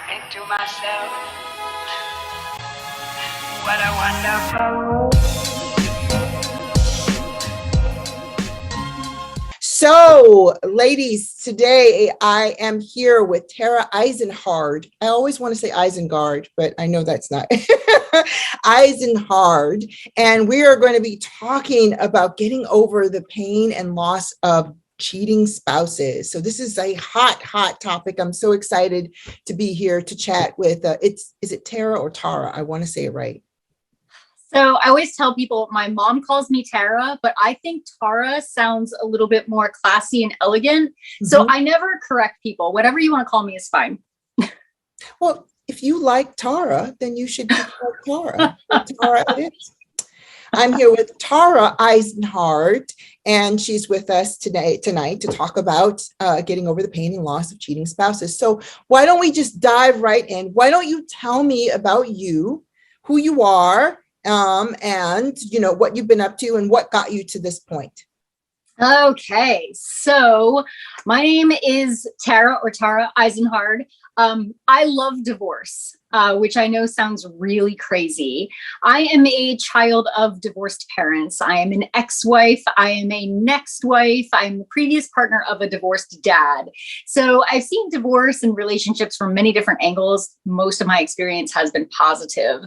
think to myself, what a wonderful world. So, ladies, today I am here with Tara Eisenhard. I always want to say Isengard, but I know that's not Eisenhard. And we are going to be talking about getting over the pain and loss of cheating spouses. So this is a hot topic. I'm so excited to be here to chat with, is it Tara or Tara? I want to say it right. So I always tell people my mom calls me Tara, but I think Tara sounds a little bit more classy and elegant. Mm-hmm. So I never correct people. Whatever you want to call me is fine. Well, if you like Tara, then you should be called Tara. Tara it is. I'm here with Tara Eisenhard, and she's with us tonight to talk about getting over the pain and loss of cheating spouses. So why don't we just dive right in? Why don't you tell me about you, who you are, and what you've been up to and what got you to this point? Okay, so my name is Tara Eisenhard. I love divorce, which I know sounds really crazy. I am a child of divorced parents. I am an ex-wife. I am a next wife. I'm the previous partner of a divorced dad. So I've seen divorce and relationships from many different angles. Most of my experience has been positive.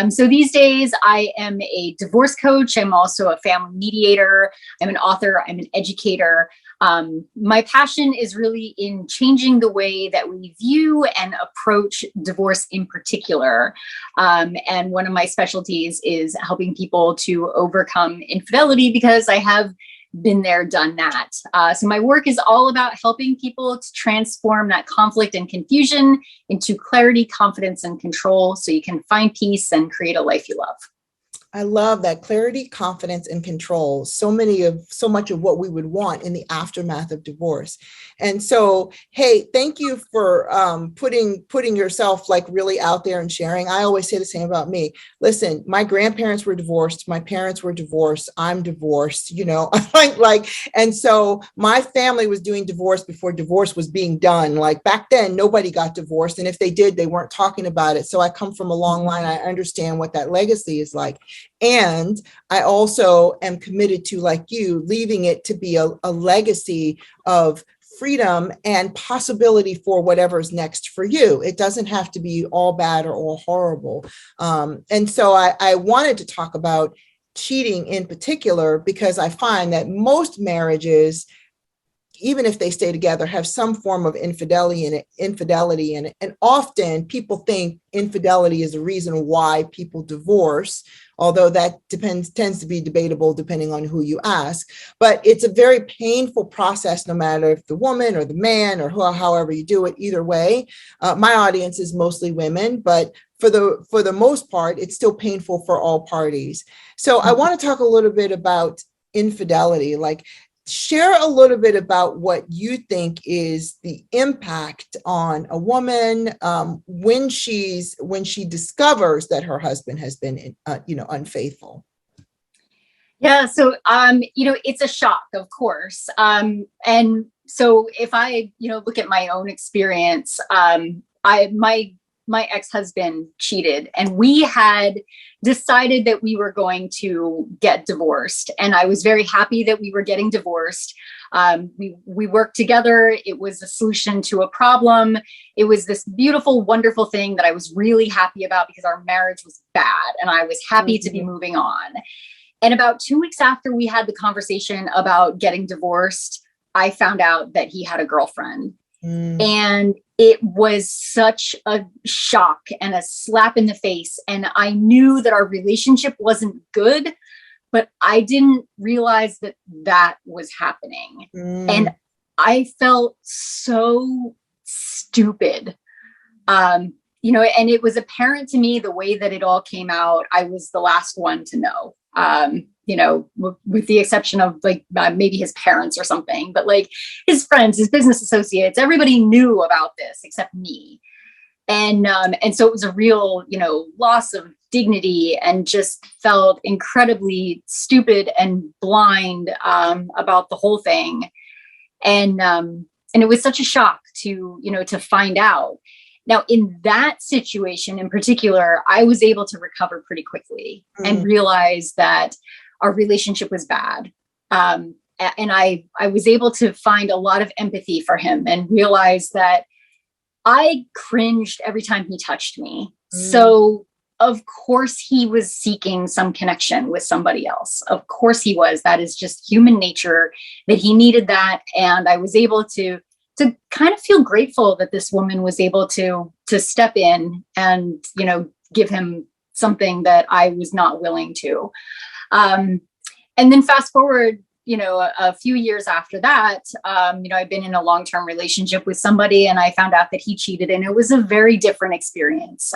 So these days I am a divorce coach. I'm also a family mediator. I'm an author. I'm an educator. My passion is really in changing the way that we view and approach divorce in particular. And one of my specialties is helping people to overcome infidelity because I have been there, done that. So my work is all about helping people to transform that conflict and confusion into clarity, confidence, and control so you can find peace and create a life you love. I love that clarity, confidence, and control. So much of what we would want in the aftermath of divorce. And so, hey, thank you for putting yourself like really out there and sharing. I always say the same about me. Listen, my grandparents were divorced. My parents were divorced. I'm divorced, and so my family was doing divorce before divorce was being done. Like back then, nobody got divorced. And if they did, they weren't talking about it. So I come from a long line. I understand what that legacy is like. And I also am committed to, like you, leaving it to be a legacy of freedom and possibility for whatever's next for you. It doesn't have to be all bad or all horrible. And so I wanted to talk about cheating in particular, because I find that most marriages, even if they stay together, have some form of infidelity in it. And often people think infidelity is the reason why people divorce, although that tends to be debatable depending on who you ask. But it's a very painful process, no matter if the woman or the man or however you do it, either way. My audience is mostly women, but for the most part, it's still painful for all parties. So I want to talk a little bit about infidelity. Share a little bit about what you think is the impact on a woman when she discovers that her husband has been, unfaithful. Yeah. So, it's a shock, of course. And so if I, look at my own experience, my ex-husband cheated, and we had decided that we were going to get divorced. And I was very happy that we were getting divorced. We worked together. It was a solution to a problem. It was this beautiful, wonderful thing that I was really happy about because our marriage was bad and I was happy to be moving on. And about 2 weeks after we had the conversation about getting divorced, I found out that he had a girlfriend. And it was such a shock and a slap in the face. And I knew that our relationship wasn't good, but I didn't realize that was happening. And I felt so stupid. And it was apparent to me the way that it all came out. I was the last one to know. With the exception of maybe his parents or something, but his friends, his business associates, everybody knew about this except me. And so it was a real, loss of dignity, and just felt incredibly stupid and blind about the whole thing. And it was such a shock to find out. Now, in that situation in particular, I was able to recover pretty quickly and realize that our relationship was bad. And I was able to find a lot of empathy for him and realize that I cringed every time he touched me. So of course he was seeking some connection with somebody else. Of course he was. That is just human nature, that he needed that. And I was able to kind of feel grateful that this woman was able to step in and, you know, give him something that I was not willing to. And then fast forward, you know, a few years after that, you know, I've been in a long-term relationship with somebody and I found out that he cheated, and it was a very different experience.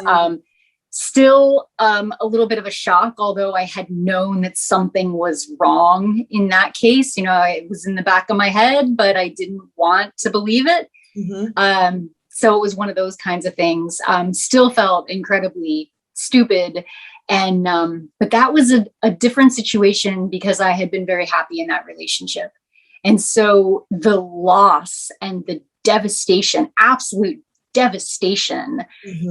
Still a little bit of a shock, although I had known that something was wrong in that case. You know, it was in the back of my head, but I didn't want to believe it. So it was one of those kinds of things. Still felt incredibly stupid. And, but that was a different situation because I had been very happy in that relationship. And so the loss and the devastation, absolute devastation,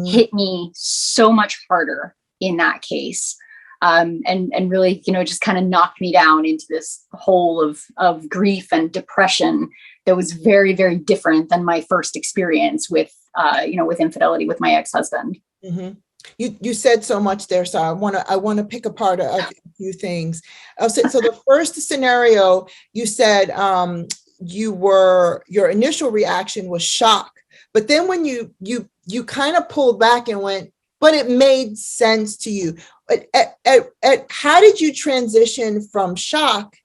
hit me so much harder in that case. And really, you know, just kind of knocked me down into this hole of grief and depression that was very, very different than my first experience with, you know, with infidelity with my ex-husband. You said so much there, so I want to pick apart a few things. So the first scenario, you said your initial reaction was shock, but then when you kind of pulled back and went, but it made sense to you. How did you transition from shock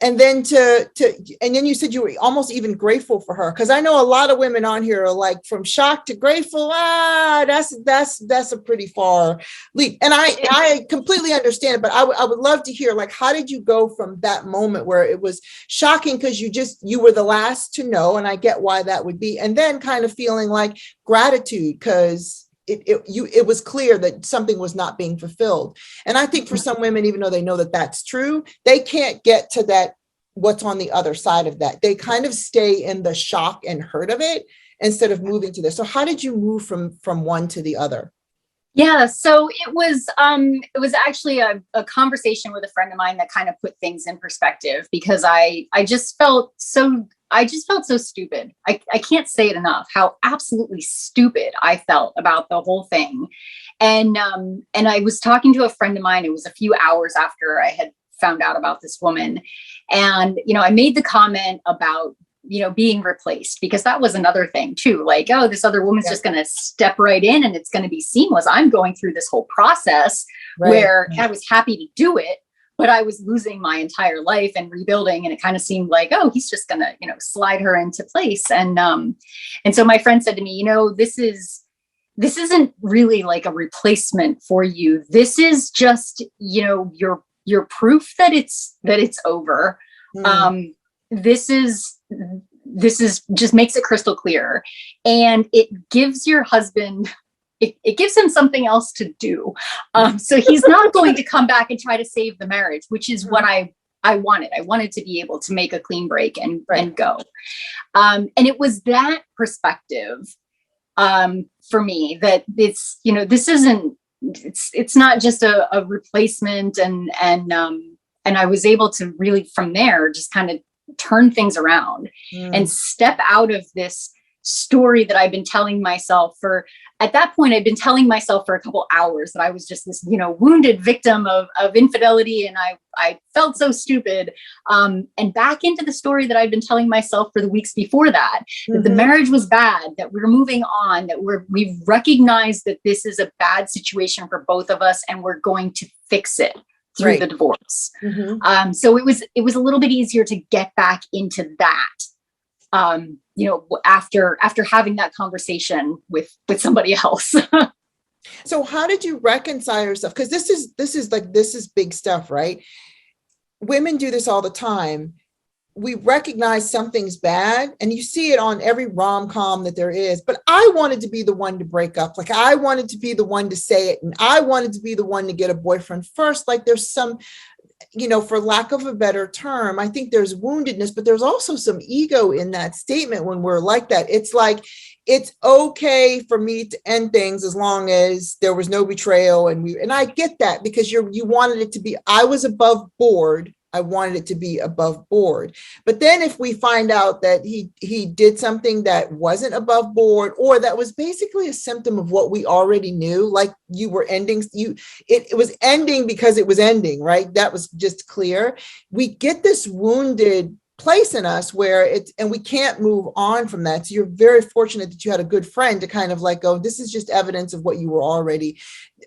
and then and then you said you were almost even grateful for her? Because I know a lot of women on here are like, from shock to grateful. That's a pretty far leap. And I completely understand it, but I would love to hear, like, how did you go from that moment where it was shocking because you were the last to know, and I get why that would be, and then kind of feeling like gratitude because it was clear that something was not being fulfilled. And I think for some women, even though they know that that's true, they can't get to that, what's on the other side of that. They kind of stay in the shock and hurt of it instead of moving to this. So how did you move from one to the other? Yeah, so it was actually a conversation with a friend of mine that kind of put things in perspective, because I just felt so stupid. I can't say it enough, how absolutely stupid I felt about the whole thing. And I was talking to a friend of mine. It was a few hours after I had found out about this woman. And, you know, I made the comment about, you know, being replaced, because that was another thing too. Like, oh, this other woman's just going to step right in and it's going to be seamless. I'm going through this whole process where I was happy to do it, but I was losing my entire life and rebuilding. And it kind of seemed like, oh, he's just going to, you know, slide her into place. And so my friend said to me, you know, this isn't really like a replacement for you. This is just, you know, your proof that it's over. This is just makes it crystal clear. And it gives your husband, it gives him something else to do. So he's not going to come back and try to save the marriage, which is what I wanted. I wanted to be able to make a clean break and go. And it was that perspective for me that it's, you know, this isn't, it's not just a replacement. And I was able to really from there just kind of turn things around and step out of this story that I've been telling myself at that point, I'd been telling myself for a couple hours that I was just this, you know, wounded victim of infidelity. And I felt so stupid. And back into the story that I'd been telling myself for the weeks before that the marriage was bad, that we're moving on, that we've recognized that this is a bad situation for both of us, and we're going to fix it through the divorce. So it was a little bit easier to get back into that, you know, after having that conversation with somebody else. So how did you reconcile yourself? Because this is big stuff, right? Women do this all the time. We recognize something's bad, and you see it on every rom-com that there is, but I wanted to be the one to break up. Like, I wanted to be the one to say it, and I wanted to be the one to get a boyfriend first. Like, there's some, you know, for lack of a better term, I think there's woundedness, but there's also some ego in that statement when we're like that. It's like, it's okay for me to end things as long as there was no betrayal. And I get that, because you wanted it to be, I was above board. I wanted it to be above board. But then if we find out that he did something that wasn't above board, or that was basically a symptom of what we already knew, like you were ending, it was ending because it was ending, right? That was just clear. We get this wounded place in us where and we can't move on from that. So you're very fortunate that you had a good friend to kind of like go, this is just evidence of what you were already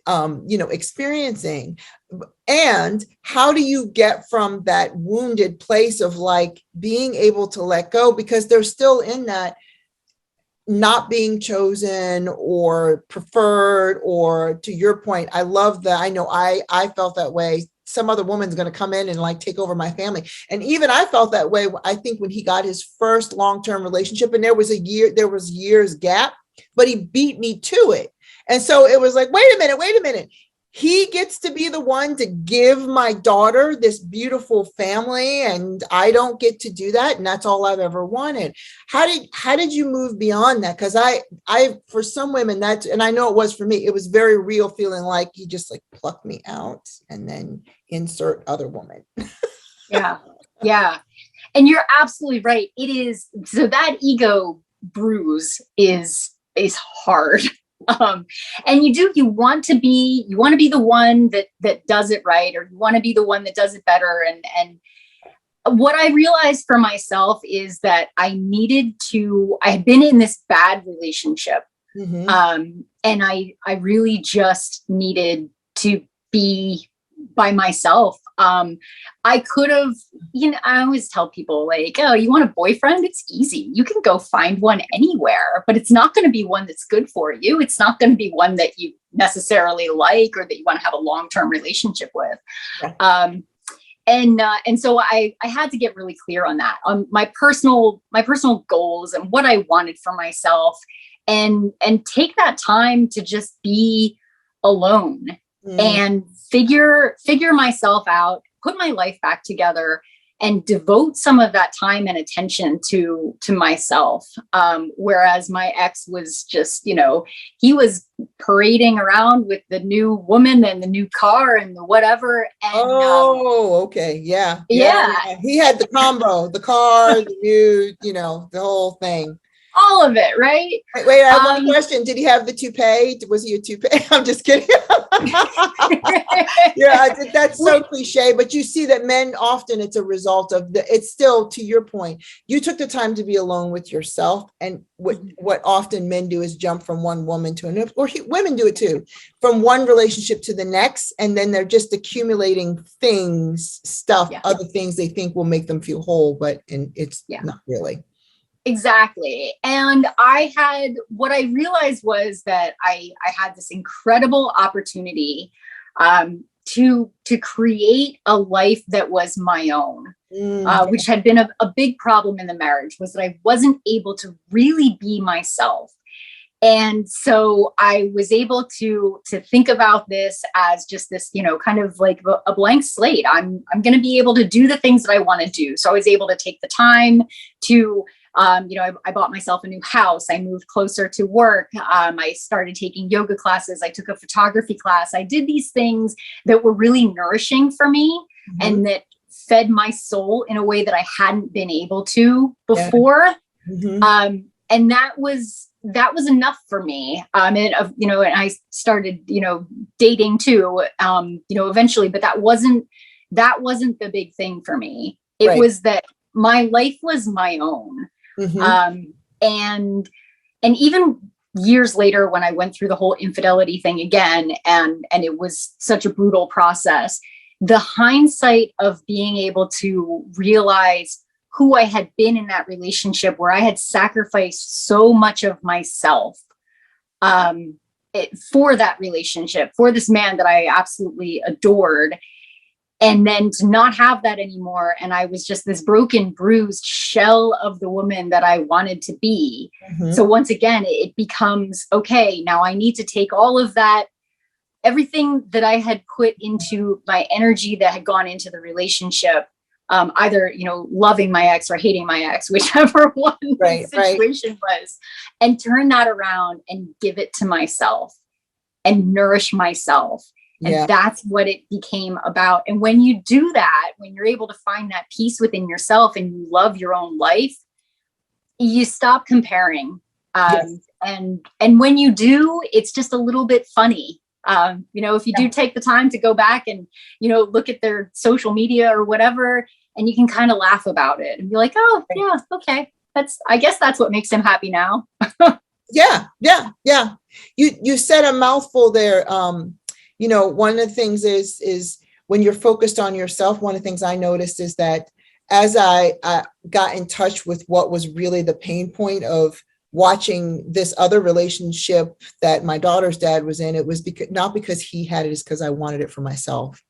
experiencing. And how do you get from that wounded place of like being able to let go, because they're still in that not being chosen or preferred, or to your point, I love that. I know I felt that way. Some other woman's going to come in and like take over my family. And even I felt that way, I think, when he got his first long-term relationship, and there was years gap, but he beat me to it. And so it was like, wait a minute. He gets to be the one to give my daughter this beautiful family, and I don't get to do that. And that's all I've ever wanted. How did you move beyond that? Because I for some women, and I know it was for me, it was very real, feeling like he just like plucked me out and then insert other woman. Yeah. And you're absolutely right. It is. So that ego bruise is hard. And you want to be the one that does it right, or you want to be the one that does it better. And what I realized for myself is that I had been in this bad relationship. Mm-hmm. And I really just needed to be by myself. I could have, I always tell people like, oh, you want a boyfriend? It's easy. You can go find one anywhere, but it's not going to be one that's good for you. It's not going to be one that you necessarily like, or that you want to have a long-term relationship with. Yeah. And so I had to get really clear on that, on my personal goals and what I wanted for myself, and take that time to just be alone. And figure myself out, put my life back together, and devote some of that time and attention to myself. Whereas my ex was just, he was parading around with the new woman and the new car and the whatever. And, okay. Yeah. He had the combo, the car, the new, the whole thing. All of it, right? Wait, I have one question. Did he have the toupee? Was he a toupee? I'm just kidding. Yeah, that's so cliche, but you see that men often, it's a result of it's still, to your point, you took the time to be alone with yourself. And what often men do is jump from one woman to another, or women do it too, from one relationship to the next. And then they're just accumulating other things they think will make them feel whole, but it's not really. Exactly. And what I realized was that I had this incredible opportunity to create a life that was my own, which had been a big problem in the marriage, was that I wasn't able to really be myself. And so I was able to think about this as just this, kind of like a blank slate. I'm going to be able to do the things that I want to do. So I was able to take the time to I bought myself a new house. I moved closer to work. I started taking yoga classes. I took a photography class. I did these things that were really nourishing for me, and that fed my soul in a way that I hadn't been able to before. Yeah. And that was enough for me. And I started, dating too, eventually, but that wasn't the big thing for me. It was that my life was my own. Mm-hmm. And even years later, when I went through the whole infidelity thing again, and it was such a brutal process, the hindsight of being able to realize who I had been in that relationship, where I had sacrificed so much of myself for that relationship, for this man that I absolutely adored. And then to not have that anymore. And I was just this broken, bruised shell of the woman that I wanted to be. Mm-hmm. So once again, it becomes, okay, now I need to take all of that, everything that I had put into my energy that had gone into the relationship, either, loving my ex or hating my ex, whichever one the situation was, and turn that around and give it to myself and nourish myself. And that's what it became about. And when you do that, when you're able to find that peace within yourself and you love your own life, you stop comparing. And when you do, it's just a little bit funny. If you do take the time to go back and, look at their social media or whatever, and you can kind of laugh about it and be like, oh yeah, okay. I guess that's what makes him happy now. Yeah. You said a mouthful there. One of the things is when you're focused on yourself, one of the things I noticed is that as I got in touch with what was really the pain point of watching this other relationship that my daughter's dad was in, it was not because he had it, it's because I wanted it for myself.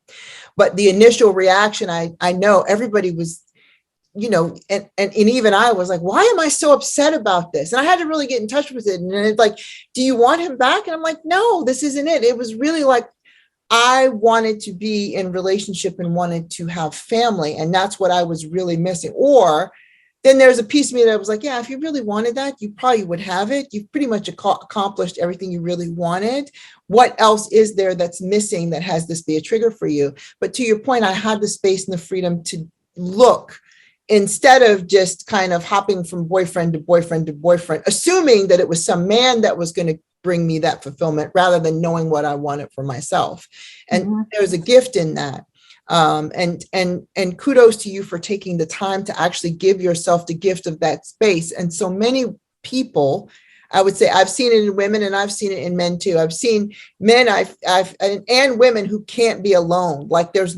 But the initial reaction, I know everybody was, and even I was like, why am I so upset about this? And I had to really get in touch with it. And it's like, do you want him back? And I'm like, no, this isn't it. It was really like, I wanted to be in relationship and wanted to have family. And that's what I was really missing. Or then there's a piece of me that was like, yeah, if you really wanted that, you probably would have it. You've pretty much accomplished everything you really wanted. What else is there that's missing that has this be a trigger for you? But to your point, I had the space and the freedom to look instead of just kind of hopping from boyfriend to boyfriend to boyfriend, assuming that it was some man that was going to bring me that fulfillment rather than knowing what I wanted for myself. And there's a gift in that. And kudos to you for taking the time to actually give yourself the gift of that space. And so many people, I would say, I've seen it in women and I've seen it in men too. I've seen men and women who can't be alone. Like there's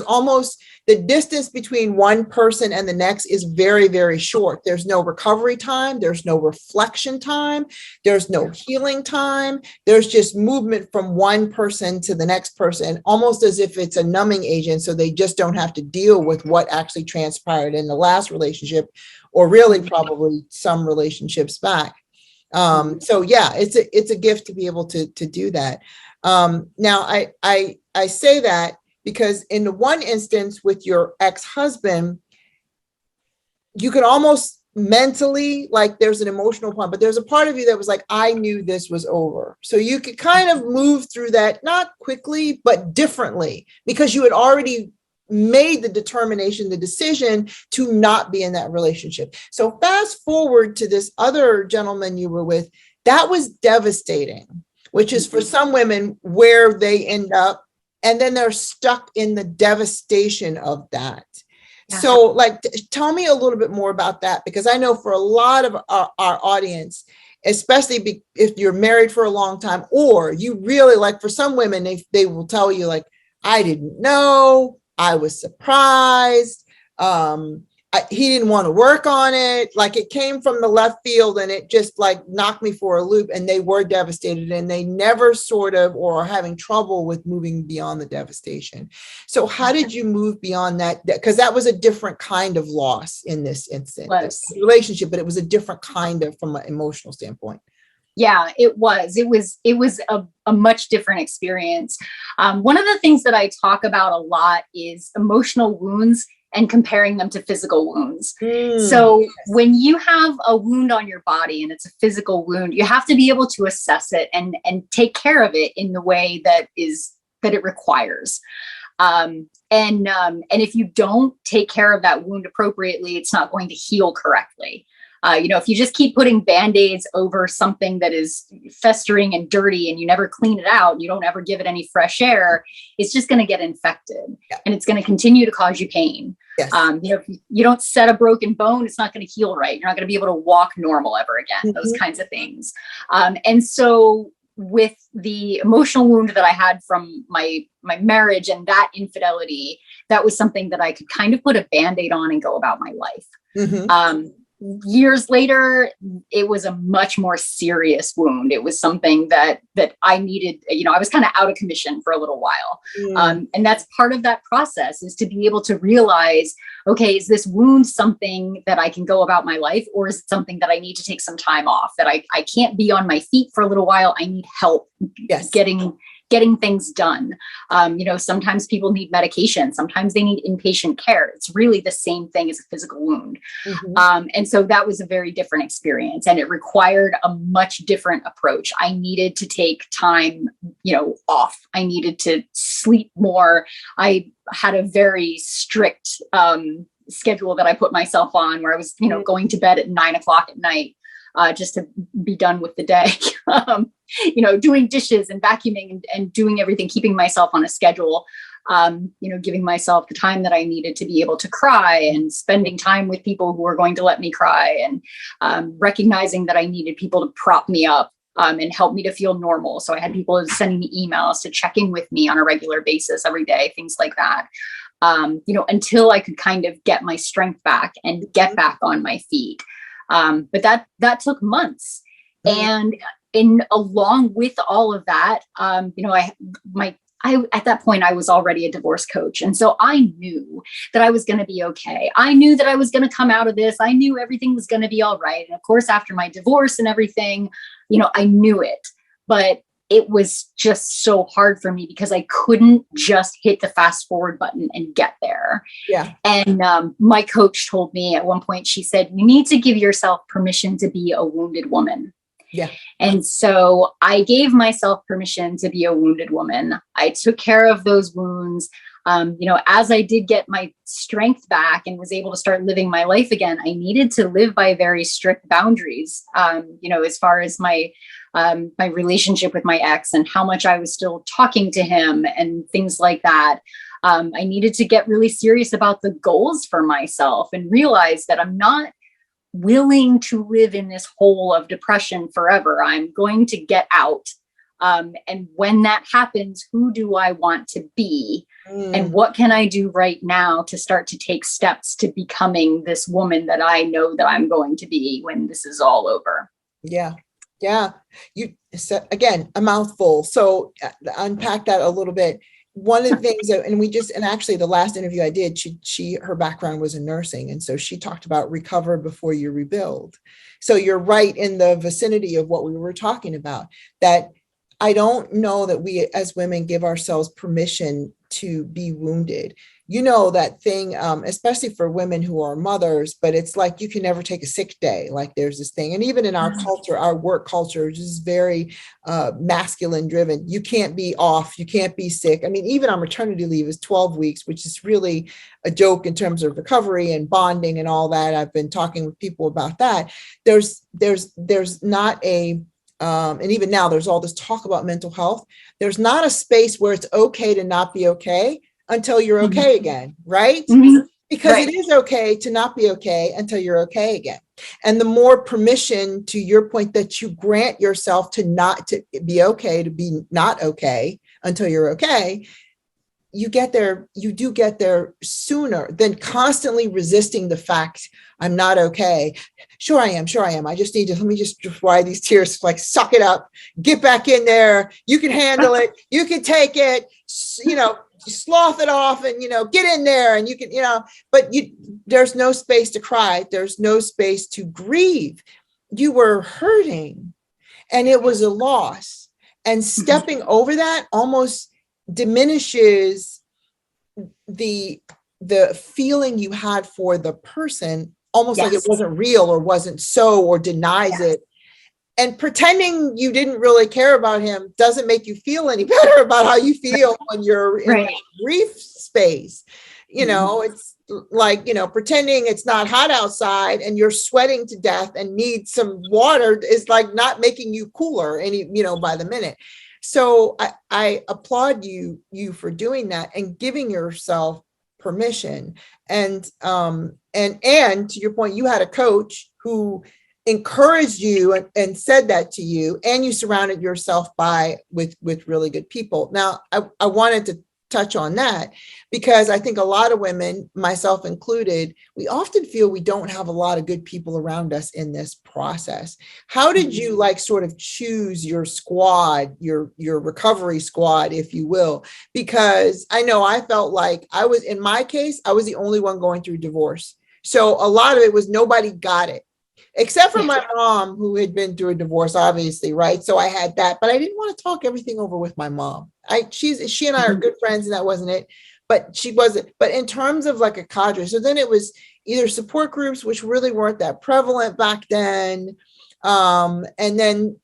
almost the distance between one person and the next is very, very short. There's no recovery time. There's no reflection time. There's no healing time. There's just movement from one person to the next person, almost as if it's a numbing agent. So they just don't have to deal with what actually transpired in the last relationship, or really probably some relationships back. So yeah, it's a gift to be able to do that. Now I say that because in the one instance with your ex-husband, you could almost mentally, like there's an emotional part, but there's a part of you that was like, I knew this was over. So you could kind of move through that, not quickly, but differently, because you had already made the determination, the decision to not be in that relationship. So fast forward to this other gentleman you were with, that was devastating, which is for some women where they end up, and then they're stuck in the devastation of that. Yeah. So like, tell me a little bit more about that, because I know for a lot of our audience, especially if you're married for a long time, or you really like, for some women, they will tell you like, I didn't know, I was surprised. He didn't want to work on it. Like it came from the left field and it just like knocked me for a loop, and they were devastated and they never sort of, or are having trouble with moving beyond the devastation. So how did you move beyond that? Because that was a different kind of loss in this instance, relationship, but it was a different kind of, from an emotional standpoint. Yeah, it was a much different experience. One of the things that I talk about a lot is emotional wounds and comparing them to physical wounds. So when you have a wound on your body and it's a physical wound, you have to be able to assess it and take care of it in the way that it requires. And if you don't take care of that wound appropriately, it's not going to heal correctly. If you just keep putting Band-Aids over something that is festering and dirty and you never clean it out, you don't ever give it any fresh air, it's just going to get infected and it's going to continue to cause you pain. Yes. If you don't set a broken bone, it's not going to heal right. You're not going to be able to walk normal ever again, those kinds of things. And so with the emotional wound that I had from my marriage and that infidelity, that was something that I could kind of put a Band-Aid on and go about my life. Years later, it was a much more serious wound. It was something that I needed, I was kind of out of commission for a little while. And that's part of that process, is to be able to realize, okay, is this wound something that I can go about my life, or is it something that I need to take some time off, that I can't be on my feet for a little while? I need help getting getting things done. Sometimes people need medication. Sometimes they need inpatient care. It's really the same thing as a physical wound. And so that was a very different experience, and it required a much different approach. I needed to take time, off. I needed to sleep more. I had a very strict schedule that I put myself on, where I was, going to bed at 9 o'clock at night, just to be done with the day. Doing dishes and vacuuming and doing everything, keeping myself on a schedule, giving myself the time that I needed to be able to cry, and spending time with people who were going to let me cry, and recognizing that I needed people to prop me up and help me to feel normal. So I had people sending me emails to check in with me on a regular basis every day, things like that. Until I could kind of get my strength back and get back on my feet. But that took months. And along with all of that, at that point, I was already a divorce coach. And so I knew that I was going to be okay. I knew that I was going to come out of this. I knew everything was going to be all right. And of course, after my divorce and everything, I knew it, but it was just so hard for me because I couldn't just hit the fast forward button and get there. Yeah. And my coach told me at one point, she said, you need to give yourself permission to be a wounded woman. Yeah. And so I gave myself permission to be a wounded woman. I took care of those wounds. As I did get my strength back and was able to start living my life again, I needed to live by very strict boundaries, as far as my relationship with my ex and how much I was still talking to him and things like that. I needed to get really serious about the goals for myself and realize that I'm not willing to live in this hole of depression forever. I'm going to get out. And when that happens, who do I want to be? And what can I do right now to start to take steps to becoming this woman that I know that I'm going to be when this is all over? Yeah. Yeah. You said, again, a mouthful. So unpack that a little bit. One of the things that, and actually the last interview I did, her background was in nursing. And so she talked about recover before you rebuild. So you're right in the vicinity of what we were talking about, that I don't know that we as women give ourselves permission to be wounded. That thing, especially for women who are mothers, but it's like you can never take a sick day. Like there's this thing. And even in our culture, our work culture is very masculine driven. You can't be off. You can't be sick. I mean, even our maternity leave is 12 weeks, which is really a joke in terms of recovery and bonding and all that. I've been talking with people about that. There's not a, and even now there's all this talk about mental health. There's not a space where it's okay to not be okay until you're okay again, right? Because right. It is okay to not be okay until you're okay again. And the more permission, to your point, that you grant yourself to not to be okay, to be not okay until you're okay, you do get there sooner than constantly resisting the fact I'm not okay. Sure I am. I just need to, let me just dry these tears, like suck it up, get back in there. You can handle it. You can take it, slough it off and, get in there and you can, but there's no space to cry. There's no space to grieve. You were hurting and it was a loss, and stepping over that almost diminishes the feeling you had for the person, almost like it wasn't real or wasn't so, or denies it. And pretending you didn't really care about him doesn't make you feel any better about how you feel when you're in that grief space. It's like, pretending it's not hot outside and you're sweating to death and need some water is like not making you cooler by the minute. So I applaud you for doing that and giving yourself permission. And to your point, you had a coach who encouraged you and said that to you, and you surrounded yourself with really good people. Now, I wanted to touch on that because I think a lot of women, myself included, we often feel we don't have a lot of good people around us in this process. How did you sort of choose your squad, your recovery squad, if you will? Because I know I felt like in my case, I was the only one going through divorce. So a lot of it was nobody got it. except for my mom, who had been through a divorce, obviously, right? So I had that, but I didn't want to talk everything over with my mom. She and I are good friends, and that wasn't it. But she wasn't. But in terms of like a cadre, so then it was either support groups, which really weren't that prevalent back then, and then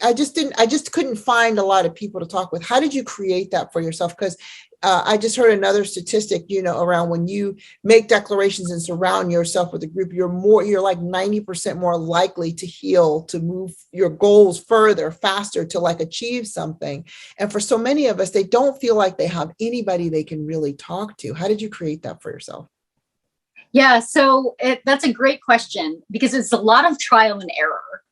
I just couldn't find a lot of people to talk with. How did you create that for yourself? Because I just heard another statistic, around when you make declarations and surround yourself with a group, you're like 90% more likely to heal, to move your goals further, faster, to like achieve something. And for so many of us, they don't feel like they have anybody they can really talk to. How did you create that for yourself? Yeah, so that's a great question, because it's a lot of trial and error.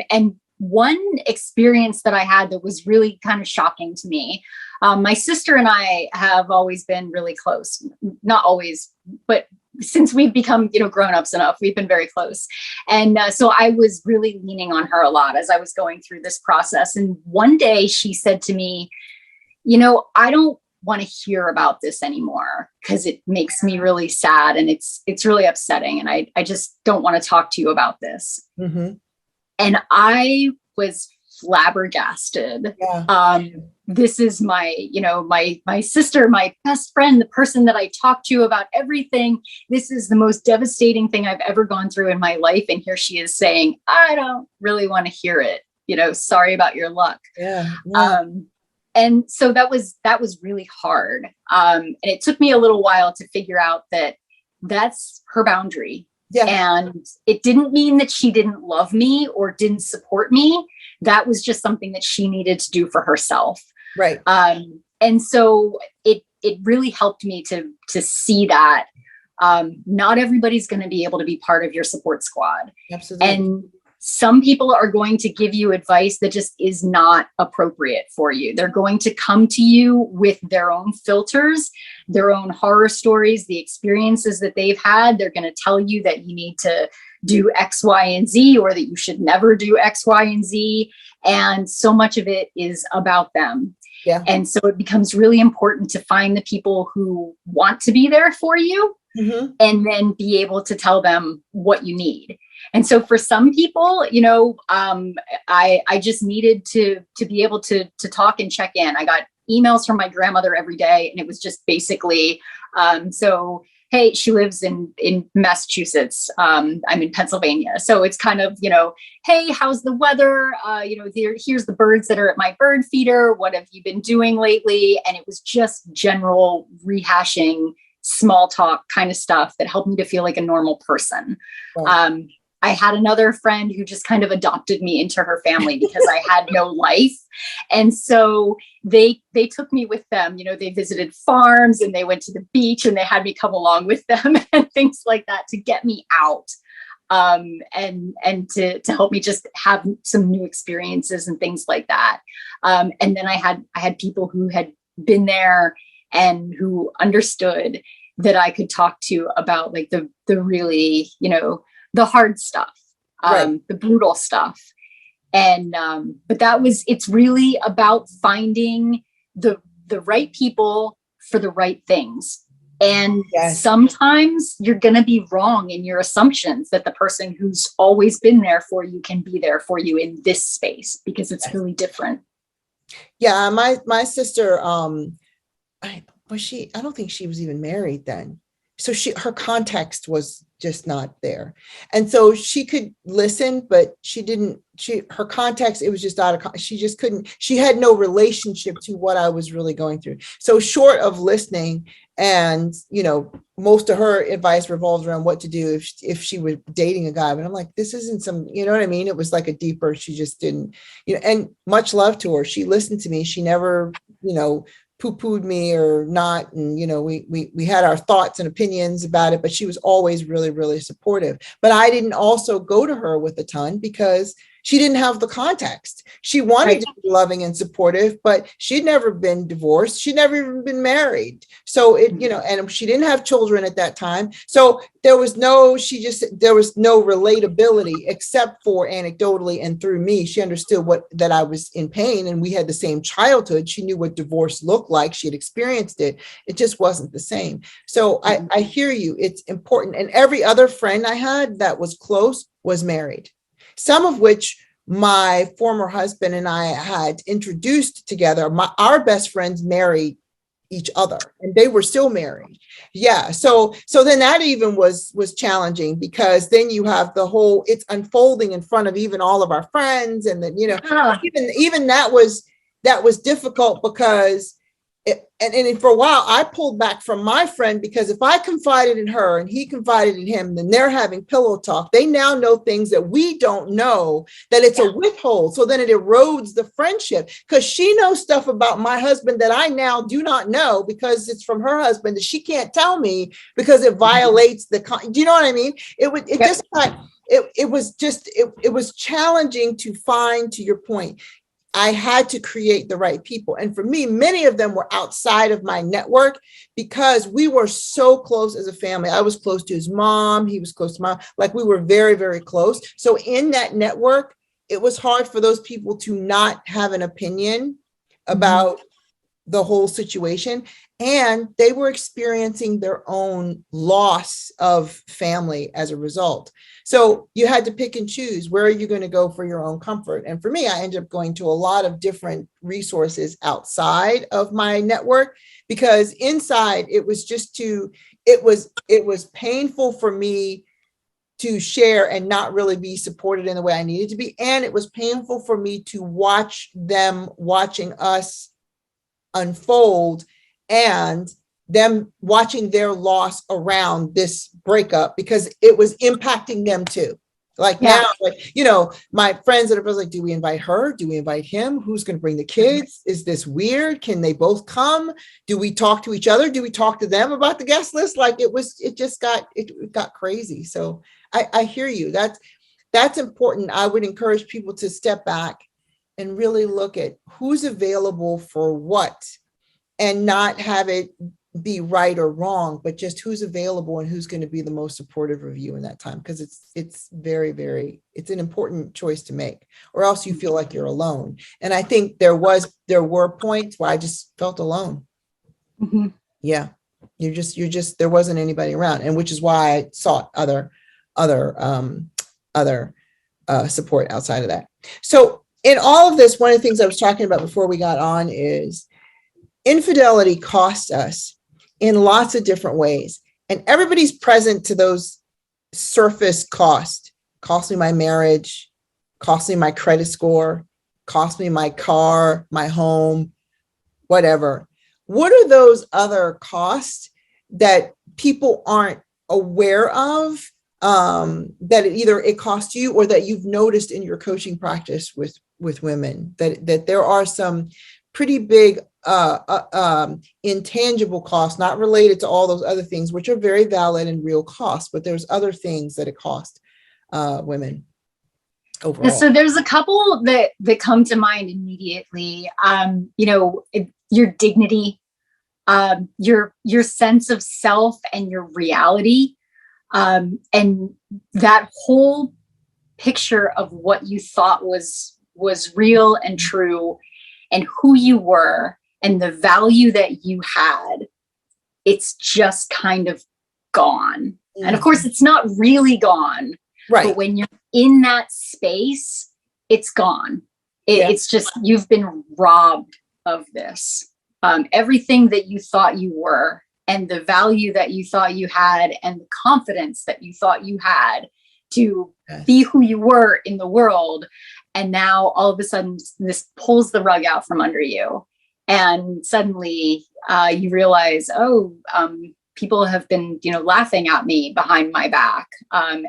And one experience that I had that was really kind of shocking to me, my sister and I have always been really close. Not always, but since we've become, grown-ups enough, we've been very close. And so I was really leaning on her a lot as I was going through this process. And one day she said to me, I don't want to hear about this anymore, because it makes me really sad, and it's really upsetting. And I just don't want to talk to you about this. Mm-hmm. And I was flabbergasted. Yeah. This is my sister, my best friend, the person that I talk to about everything. This is the most devastating thing I've ever gone through in my life. And here she is saying, I don't really want to hear it. Sorry about your luck. Yeah. And so that was really hard. And it took me a little while to figure out that that's her boundary. Yeah. And it didn't mean that she didn't love me or didn't support me. That was just something that she needed to do for herself. Right. And so it really helped me to see that not everybody's going to be able to be part of your support squad. Absolutely. And some people are going to give you advice that just is not appropriate for you. They're going to come to you with their own filters, their own horror stories, the experiences that they've had. They're going to tell you that you need to do X, Y, and Z, or that you should never do X, Y, and Z. And so much of it is about them. Yeah. And so it becomes really important to find the people who want to be there for you, mm-hmm. and then be able to tell them what you need. And so for some people, I just needed to be able to talk and check in. I got emails from my grandmother every day, and it was just basically, so, hey, she lives in Massachusetts. I'm in Pennsylvania. So it's kind of, hey, how's the weather? Here's the birds that are at my bird feeder. What have you been doing lately? And it was just general rehashing, small talk kind of stuff that helped me to feel like a normal person. Right. I had another friend who just kind of adopted me into her family because I had no life. And so they took me with them. They visited farms and they went to the beach and they had me come along with them and things like that to get me out. And to help me just have some new experiences and things like that. And then I had people who had been there and who understood that I could talk to about like the really, the hard stuff, right. The brutal stuff. And, but it's really about finding the right people for the right things. And yes. Sometimes you're going to be wrong in your assumptions that the person who's always been there for you can be there for you in this space, because it's yes. really different. Yeah. My sister, I don't think she was even married then. So her context was just not there. And so she could listen, but her context, it was just out of, she had no relationship to what I was really going through. So short of listening, and, most of her advice revolved around what to do if she was dating a guy. But I'm like, this isn't some, you know what I mean? It was like a deeper, she just didn't, and much love to her. She listened to me. She never, poo-pooed me or not. And, we had our thoughts and opinions about it, but she was always really, really supportive. But I didn't also go to her with a ton because, she didn't have the context. She wanted to be loving and supportive, but she'd never been divorced. She'd never even been married. So and she didn't have children at that time. So there was no relatability except for anecdotally and through me. She understood that I was in pain, and we had the same childhood. She knew what divorce looked like. She had experienced it. It just wasn't the same. So I hear you. It's important. And every other friend I had that was close was married, some of which my former husband and I had introduced together. Our best friends married each other, and they were still married. Yeah. So then that even was challenging, because then you have the whole, it's unfolding in front of even all of our friends. And then, even that was difficult, because and for a while I pulled back from my friend, because if I confided in her and he confided in him, then they're having pillow talk. They now know things that we don't know, that it's a withhold. So then it erodes the friendship, because she knows stuff about my husband that I now do not know, because it's from her husband that she can't tell me because it violates do you know what I mean? It was challenging to find, to your point. I had to create the right people. And for me, many of them were outside of my network, because we were so close as a family. I was close to his mom. He was close to mom. Like, we were very, very close. So in that network, it was hard for those people to not have an opinion about the whole situation. And they were experiencing their own loss of family as a result. So you had to pick and choose, where are you going to go for your own comfort? And for me, I ended up going to a lot of different resources outside of my network, because inside it was it was painful for me to share and not really be supported in the way I needed to be. And it was painful for me to watch them watching us unfold, and them watching their loss around this breakup, because it was impacting them too. Now, my friends that are like, do we invite her? Do we invite him? Who's going to bring the kids? Is this weird? Can they both come? Do we talk to each other? Do we talk to them about the guest list? It got crazy. So I hear you. That's important. I would encourage people to step back and really look at who's available for what, and not have it be right or wrong, but just who's available and who's going to be the most supportive of you in that time. Because it's very, very, it's an important choice to make, or else you feel like you're alone. And I think there were points where I just felt alone. Mm-hmm. Yeah. You're just, there wasn't anybody around, and which is why I sought other support outside of that. So in all of this, one of the things I was talking about before we got on is infidelity costs us in lots of different ways. And everybody's present to those surface costs. Cost me my marriage, cost me my credit score, cost me my car, my home, whatever. What are those other costs that people aren't aware of, that either it costs you, or that you've noticed in your coaching practice with women, that there are some pretty big intangible costs, not related to all those other things, which are very valid and real costs, but there's other things that it costs women overall. So there's a couple that come to mind immediately. Your dignity, your sense of self and your reality, and that whole picture of what you thought was real and true, and who you were, and the value that you had, it's just kind of gone. Mm-hmm. And of course, it's not really gone. Right. But when you're in that space, it's gone. It's just, you've been robbed of this. Everything that you thought you were, and the value that you thought you had, and the confidence that you thought you had to be who you were in the world. And now all of a sudden this pulls the rug out from under you. And suddenly you realize, people have been, laughing at me behind my back.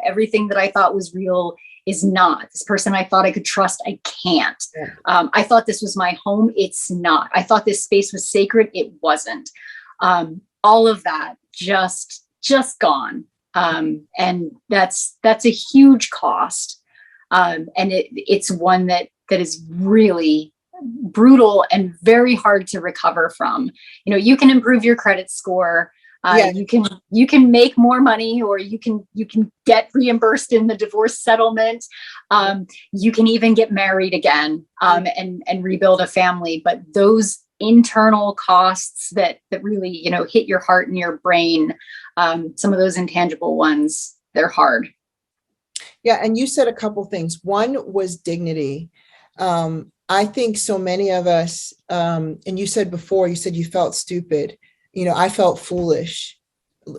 Everything that I thought was real is not. This person I thought I could trust, I can't. I thought this was my home. It's not. I thought this space was sacred. It wasn't. All of that just gone. And that's a huge cost. And it's one that is really brutal and very hard to recover from. You can improve your credit score. You can make more money, or you can get reimbursed in the divorce settlement. You can even get married again, and rebuild a family. But those internal costs that really, hit your heart and your brain, some of those intangible ones, they're hard. Yeah. And you said a couple things. One was dignity. I think so many of us, and you said before, you said you felt stupid. I felt foolish.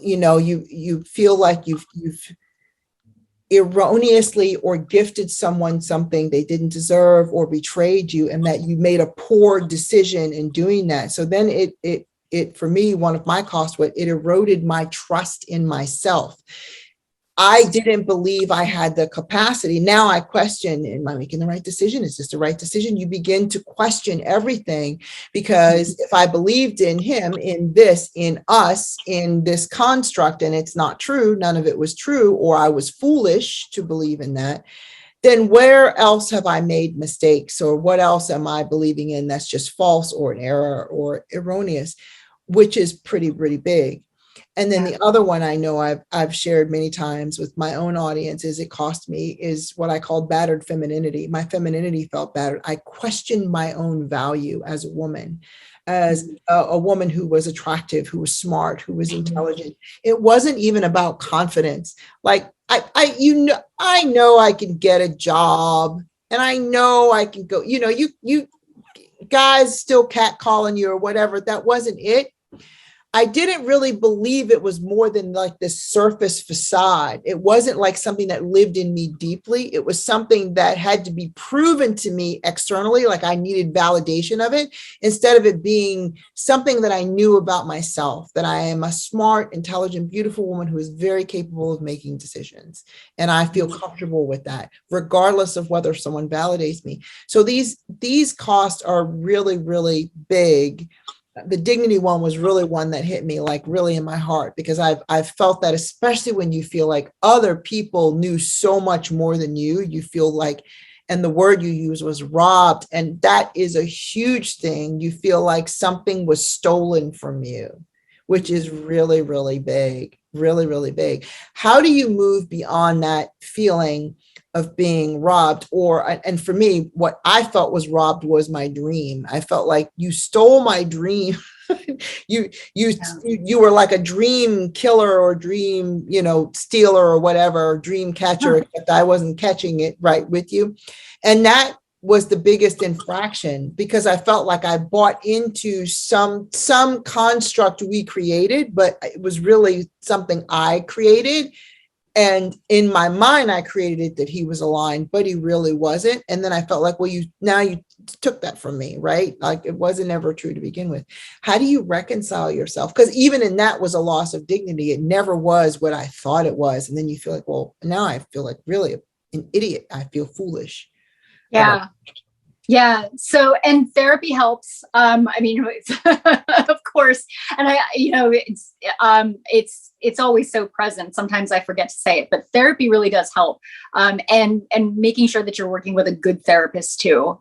You feel like you've erroneously or gifted someone something they didn't deserve, or betrayed you, and that you made a poor decision in doing that. So then it for me, one of my costs, it eroded my trust in myself. I didn't believe I had the capacity. Now I question, am I making the right decision? Is this the right decision? You begin to question everything, because if I believed in him, in this, in us, in this construct, and it's not true, none of it was true, or I was foolish to believe in that, then where else have I made mistakes? Or what else am I believing in that's just false or an error or erroneous, which is pretty big. And then the other one I know I've shared many times with my own audience is what I call battered femininity. My femininity felt battered. I questioned my own value as a woman, as a woman who was attractive, who was smart, who was intelligent. It wasn't even about confidence. Like I know I can get a job, and I know I can go, you guys still catcalling you or whatever. That wasn't it. I didn't really believe it was more than like this surface facade. It wasn't like something that lived in me deeply. It was something that had to be proven to me externally, like I needed validation of it, instead of it being something that I knew about myself, that I am a smart, intelligent, beautiful woman who is very capable of making decisions. And I feel comfortable with that, regardless of whether someone validates me. So these costs are really big. The dignity one was really one that hit me like really in my heart, because I've felt that, especially when you feel like other people knew so much more than you feel like, and the word you used was robbed. And that is a huge thing. You feel like something was stolen from you, which is really big, really big. How do you move beyond that feeling of being robbed? And for me, what I felt was robbed was my dream. I felt like you stole my dream. You were like a dream killer or dream, stealer or whatever, dream catcher, except I wasn't catching it right with you. And that was the biggest infraction, because I felt like I bought into some construct we created, but it was really something I created. And in my mind, I created it that he was aligned, but he really wasn't. And then I felt like, well, you took that from me, right? Like it wasn't ever true to begin with. How do you reconcile yourself? Because even in that was a loss of dignity. It never was what I thought it was. And then you feel like, well, now I feel like really an idiot. I feel foolish. Yeah. So, and therapy helps. Of course. And it's always so present. Sometimes I forget to say it, but therapy really does help. And making sure that you're working with a good therapist too.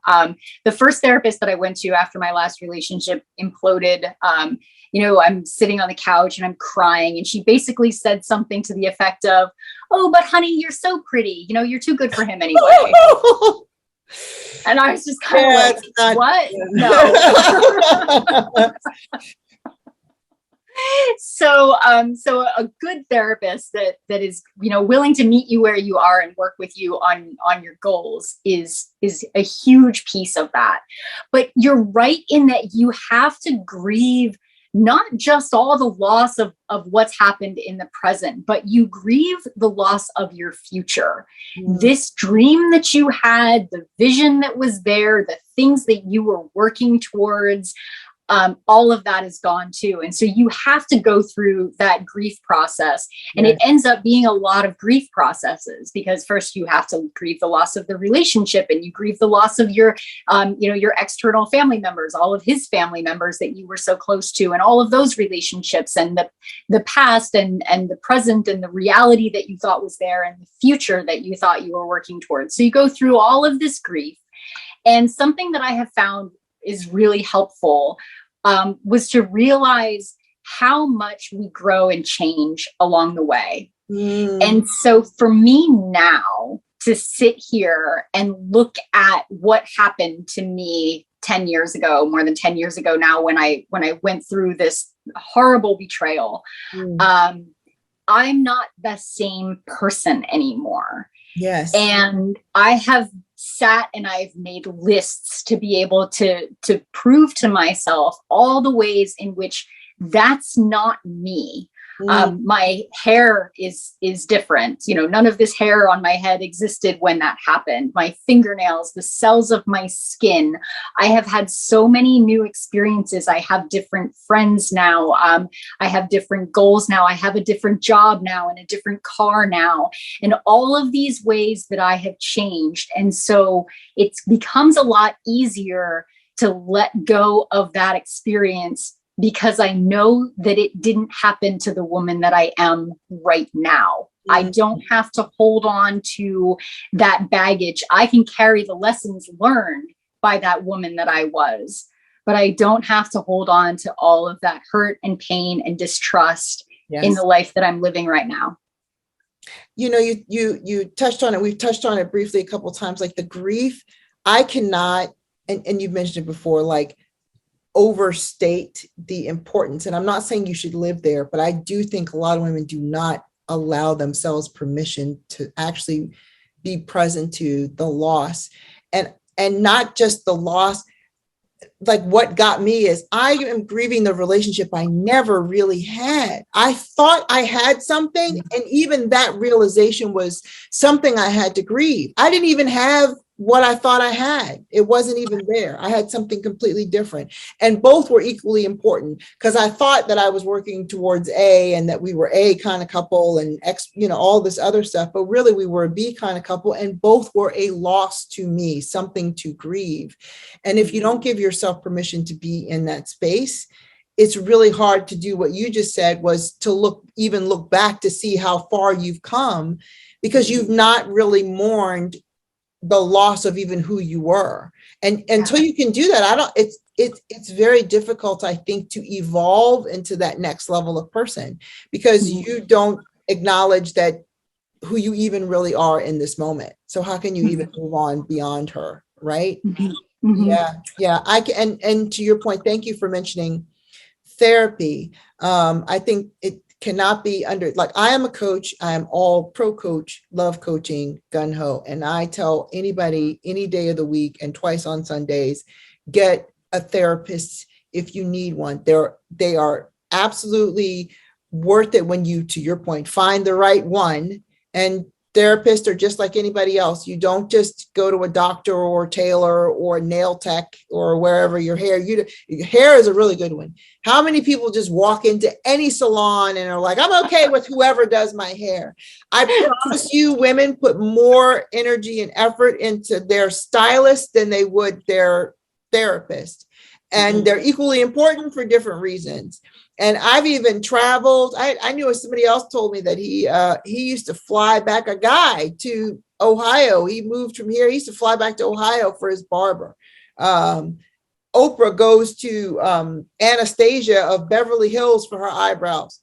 The first therapist that I went to after my last relationship imploded, I'm sitting on the couch and I'm crying, and she basically said something to the effect of, "Oh, but honey, you're so pretty. You're too good for him anyway." And I was just kind of like, what? No. So a good therapist that is, willing to meet you where you are and work with you on your goals is a huge piece of that. But you're right in that you have to grieve not just all the loss of what's happened in the present, but you grieve the loss of your future. This dream that you had, the vision that was there, the things that you were working towards, all of that is gone too. And so you have to go through that grief process. And Yes. it ends up being a lot of grief processes, because first you have to grieve the loss of the relationship, and you grieve the loss of your, your external family members, all of his family members that you were so close to, and all of those relationships, and the past and the present, and the reality that you thought was there, and the future that you thought you were working towards. So you go through all of this grief. And something that I have found is really helpful was to realize how much we grow and change along the way. And so for me now to sit here and look at what happened to me 10 years ago, more than 10 years ago now, when I went through this horrible betrayal, I'm not the same person anymore. Yes. And I have sat and I've made lists to be able to prove to myself all the ways in which that's not me. My hair is different. None of this hair on my head existed when that happened. My fingernails, the cells of my skin. I have had so many new experiences. I have different friends now. I have different goals now. I have a different job now and a different car now. And all of these ways that I have changed. And so it becomes a lot easier to let go of that experience, because I know that it didn't happen to the woman that I am right now. I don't have to hold on to that baggage. I can carry the lessons learned by that woman that I was, but I don't have to hold on to all of that hurt and pain and distrust in the life that I'm living right now. You touched on it. We've touched on it briefly a couple of times, like the grief. I cannot, and you've mentioned it before, like, overstate the importance. And I'm not saying you should live there, but I do think a lot of women do not allow themselves permission to actually be present to the loss, and not just the loss. Like, what got me is I am grieving the relationship I never really had. I thought I had something, and even that realization was something I had to grieve. I didn't even have what I thought I had. It wasn't even there. I had something completely different. And both were equally important, because I thought that I was working towards A, and that we were A kind of couple, and X, all this other stuff. But really we were a B kind of couple, and both were a loss to me, something to grieve. And if you don't give yourself permission to be in that space, it's really hard to do what you just said, was to look back to see how far you've come, because you've not really mourned the loss of even who you were. And until you can do that, it's very difficult, I think, to evolve into that next level of person, because you don't acknowledge that who you even really are in this moment. So how can you even move on beyond her? Right. Yeah. I can, and to your point, thank you for mentioning therapy. I think it cannot be under, like, I am a coach. I am all pro coach, love coaching, gun ho. And I tell anybody any day of the week and twice on Sundays, get a therapist if you need one. They are absolutely worth it when you, to your point, find the right one. And therapists are just like anybody else. You don't just go to a doctor or tailor or nail tech or wherever your hair is a really good one. How many people just walk into any salon and are like, I'm okay with whoever does my hair? I promise you, women put more energy and effort into their stylist than they would their therapist. And they're equally important for different reasons. And I've even traveled. I knew somebody else told me that he used to fly back, a guy, to Ohio. He moved from here. He used to fly back to Ohio for his barber. Oprah goes to Anastasia of Beverly Hills for her eyebrows.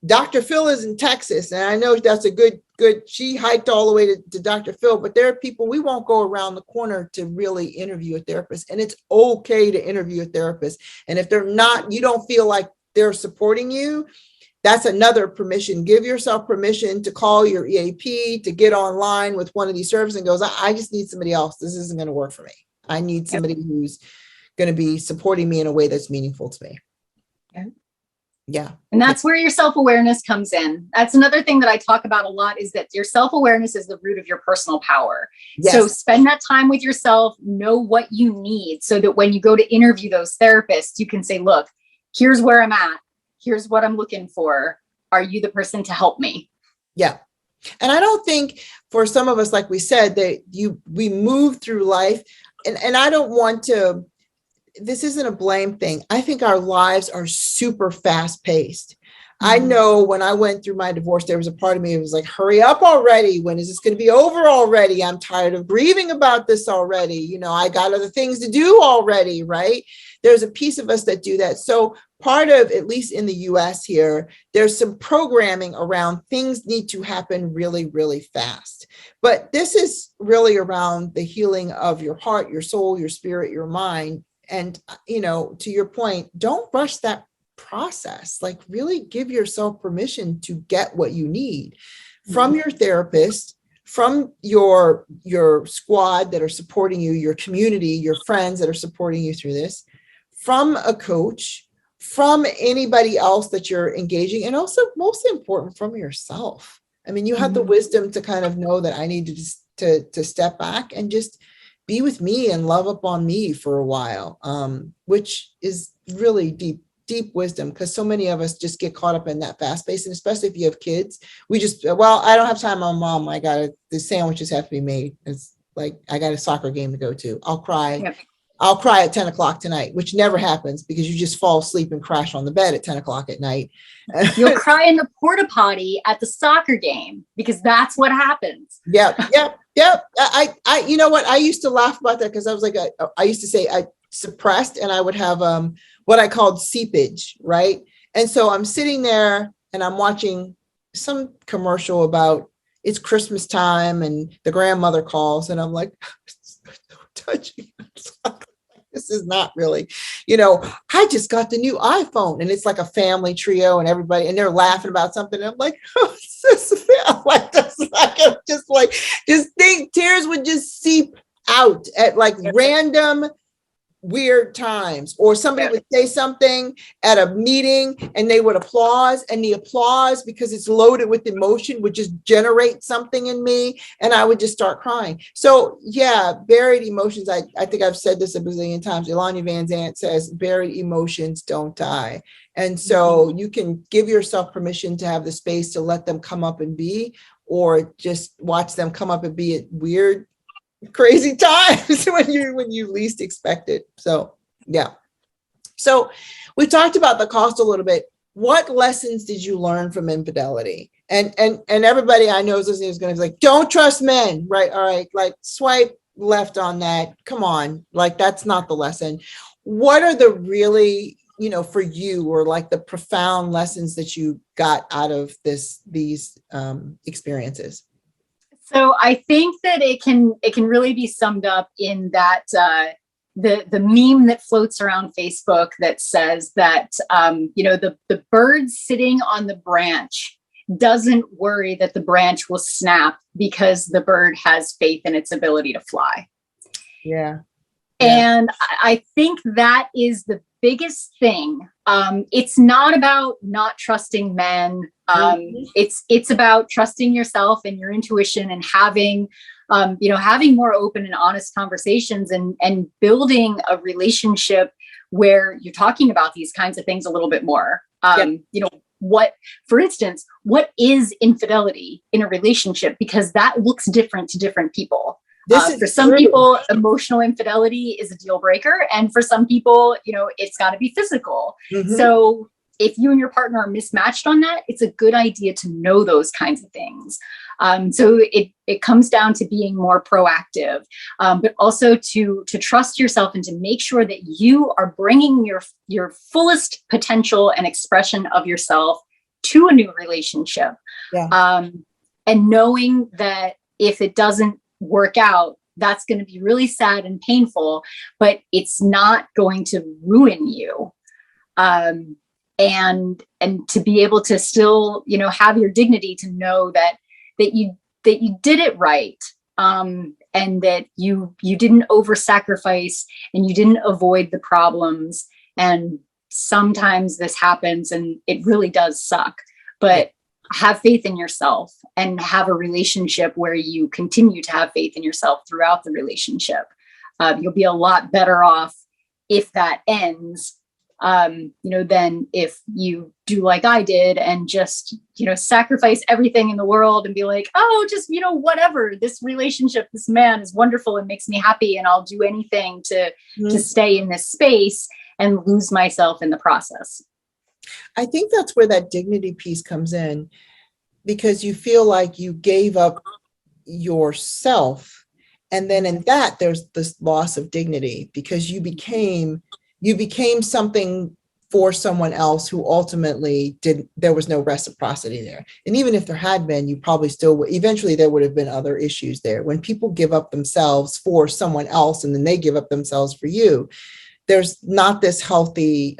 Dr. Phil is in Texas, and I know that's a good, she hiked all the way to Dr. Phil, but there are people, we won't go around the corner to really interview a therapist, and it's okay to interview a therapist. And if they're not, you don't feel like they're supporting you, that's another permission. Give yourself permission to call your EAP, to get online with one of these services and goes, I just need somebody else. This isn't going to work for me. I need somebody who's going to be supporting me in a way that's meaningful to me. Yeah. Yeah. And that's where your self-awareness comes in. That's another thing that I talk about a lot, is that your self-awareness is the root of your personal power. Yes. So spend that time with yourself, know what you need, so that when you go to interview those therapists, you can say, look, here's where I'm at. Here's what I'm looking for. Are you the person to help me? Yeah. And I don't think, for some of us, like we said, that we move through life, and I don't want to, this isn't a blame thing. I think our lives are super fast paced. I know when I went through my divorce, there was a part of me that was like, hurry up already. When is this going to be over already? I'm tired of grieving about this already. You know, I got other things to do already, right? There's a piece of us that do that. So part of, at least in the US here, there's some programming around things need to happen really, really fast. But this is really around the healing of your heart, your soul, your spirit, your mind. And, you know, to your point, don't rush that process. Like, really give yourself permission to get what you need from your therapist, from your squad that are supporting you, your community, your friends that are supporting you through this, from a coach, from anybody else that you're engaging, and also, most important, from yourself. I mean, you have the wisdom to kind of know that I need to step back and just be with me and love up on me for a while, which is really deep wisdom, because so many of us just get caught up in that fast pace. And especially if you have kids, we just, well, I don't have time. I'm a mom. The sandwiches have to be made. It's like, I got a soccer game to go to. I'll cry. Yep. I'll cry at 10 o'clock tonight, which never happens, because you just fall asleep and crash on the bed at 10 o'clock at night. You'll cry in the porta potty at the soccer game, because that's what happens. Yep. I you know what? I used to laugh about that, because I was like, I used to say I suppressed, and I would have what I called seepage, right? And so I'm sitting there and I'm watching some commercial about it's Christmas time and the grandmother calls, and I'm like, touching. This is not really, you know, I just got the new iPhone, and it's like a family trio and everybody, and they're laughing about something. And I'm like, oh, just think tears would just seep out at like random weird times, or somebody would say something at a meeting and they would applause, and the applause, because it's loaded with emotion, would just generate something in me, and I would just start crying. So yeah, buried emotions. I think I've said this a bazillion times. Elanya Van Zandt says buried emotions don't die. And so you can give yourself permission to have the space to let them come up and be, or just watch them come up and be at weird, crazy times when you least expect it. So yeah. So we talked about the cost a little bit. What lessons did you learn from infidelity? And everybody I know is listening is going to be like, don't trust men, right? All right, like swipe left on that. Come on, like that's not the lesson. What are the really, you know, for you, or like the profound lessons that you got out of these experiences? So I think that it can really be summed up in that the meme that floats around Facebook that says that you know, the bird sitting on the branch doesn't worry that the branch will snap, because the bird has faith in its ability to fly. Yeah. And I think that is the biggest thing. It's not about not trusting men. It's about trusting yourself and your intuition, and having more open and honest conversations, and building a relationship where you're talking about these kinds of things a little bit more. You know, for instance, what is infidelity in a relationship? Because that looks different to different people. For some people, emotional infidelity is a deal breaker. And for some people, you know, it's got to be physical. So if you and your partner are mismatched on that, it's a good idea to know those kinds of things. So it comes down to being more proactive, but also to trust yourself, and to make sure that you are bringing your fullest potential and expression of yourself to a new relationship. And knowing that if it doesn't work out, that's going to be really sad and painful, but it's not going to ruin you. And to be able to still, you know, have your dignity, to know that you did it right. And that you didn't over sacrifice, and you didn't avoid the problems, and sometimes this happens and it really does suck, but have faith in yourself and have a relationship where you continue to have faith in yourself throughout the relationship. You'll be a lot better off if that ends, than if you do like I did and just, sacrifice everything in the world and be like, oh, just, whatever, this relationship, this man is wonderful and makes me happy. And I'll do anything to stay in this space and lose myself in the process. I think that's where that dignity piece comes in, because you feel like you gave up yourself. And then in that, there's this loss of dignity, because you became something for someone else who ultimately there was no reciprocity there. And even if there had been, you probably still would, eventually there would have been other issues there. When people give up themselves for someone else and then they give up themselves for you, there's not this healthy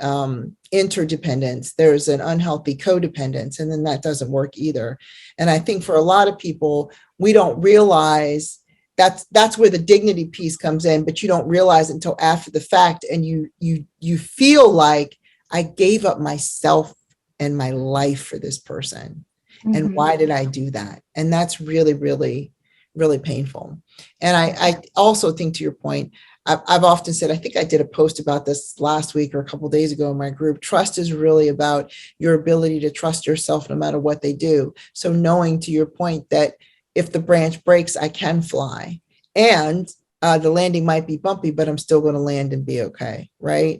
interdependence. There's an unhealthy codependence, and then that doesn't work either. And I think for a lot of people, we don't realize that's where the dignity piece comes in, but you don't realize it until after the fact. And you feel like, I gave up myself and my life for this person. And why did I do that? And that's really, really, really painful. And I also think, to your point, I've often said, I think I did a post about this last week or a couple of days ago in my group. Trust is really about your ability to trust yourself no matter what they do. So knowing, to your point, that if the branch breaks, I can fly, and the landing might be bumpy, but I'm still going to land and be okay. Right.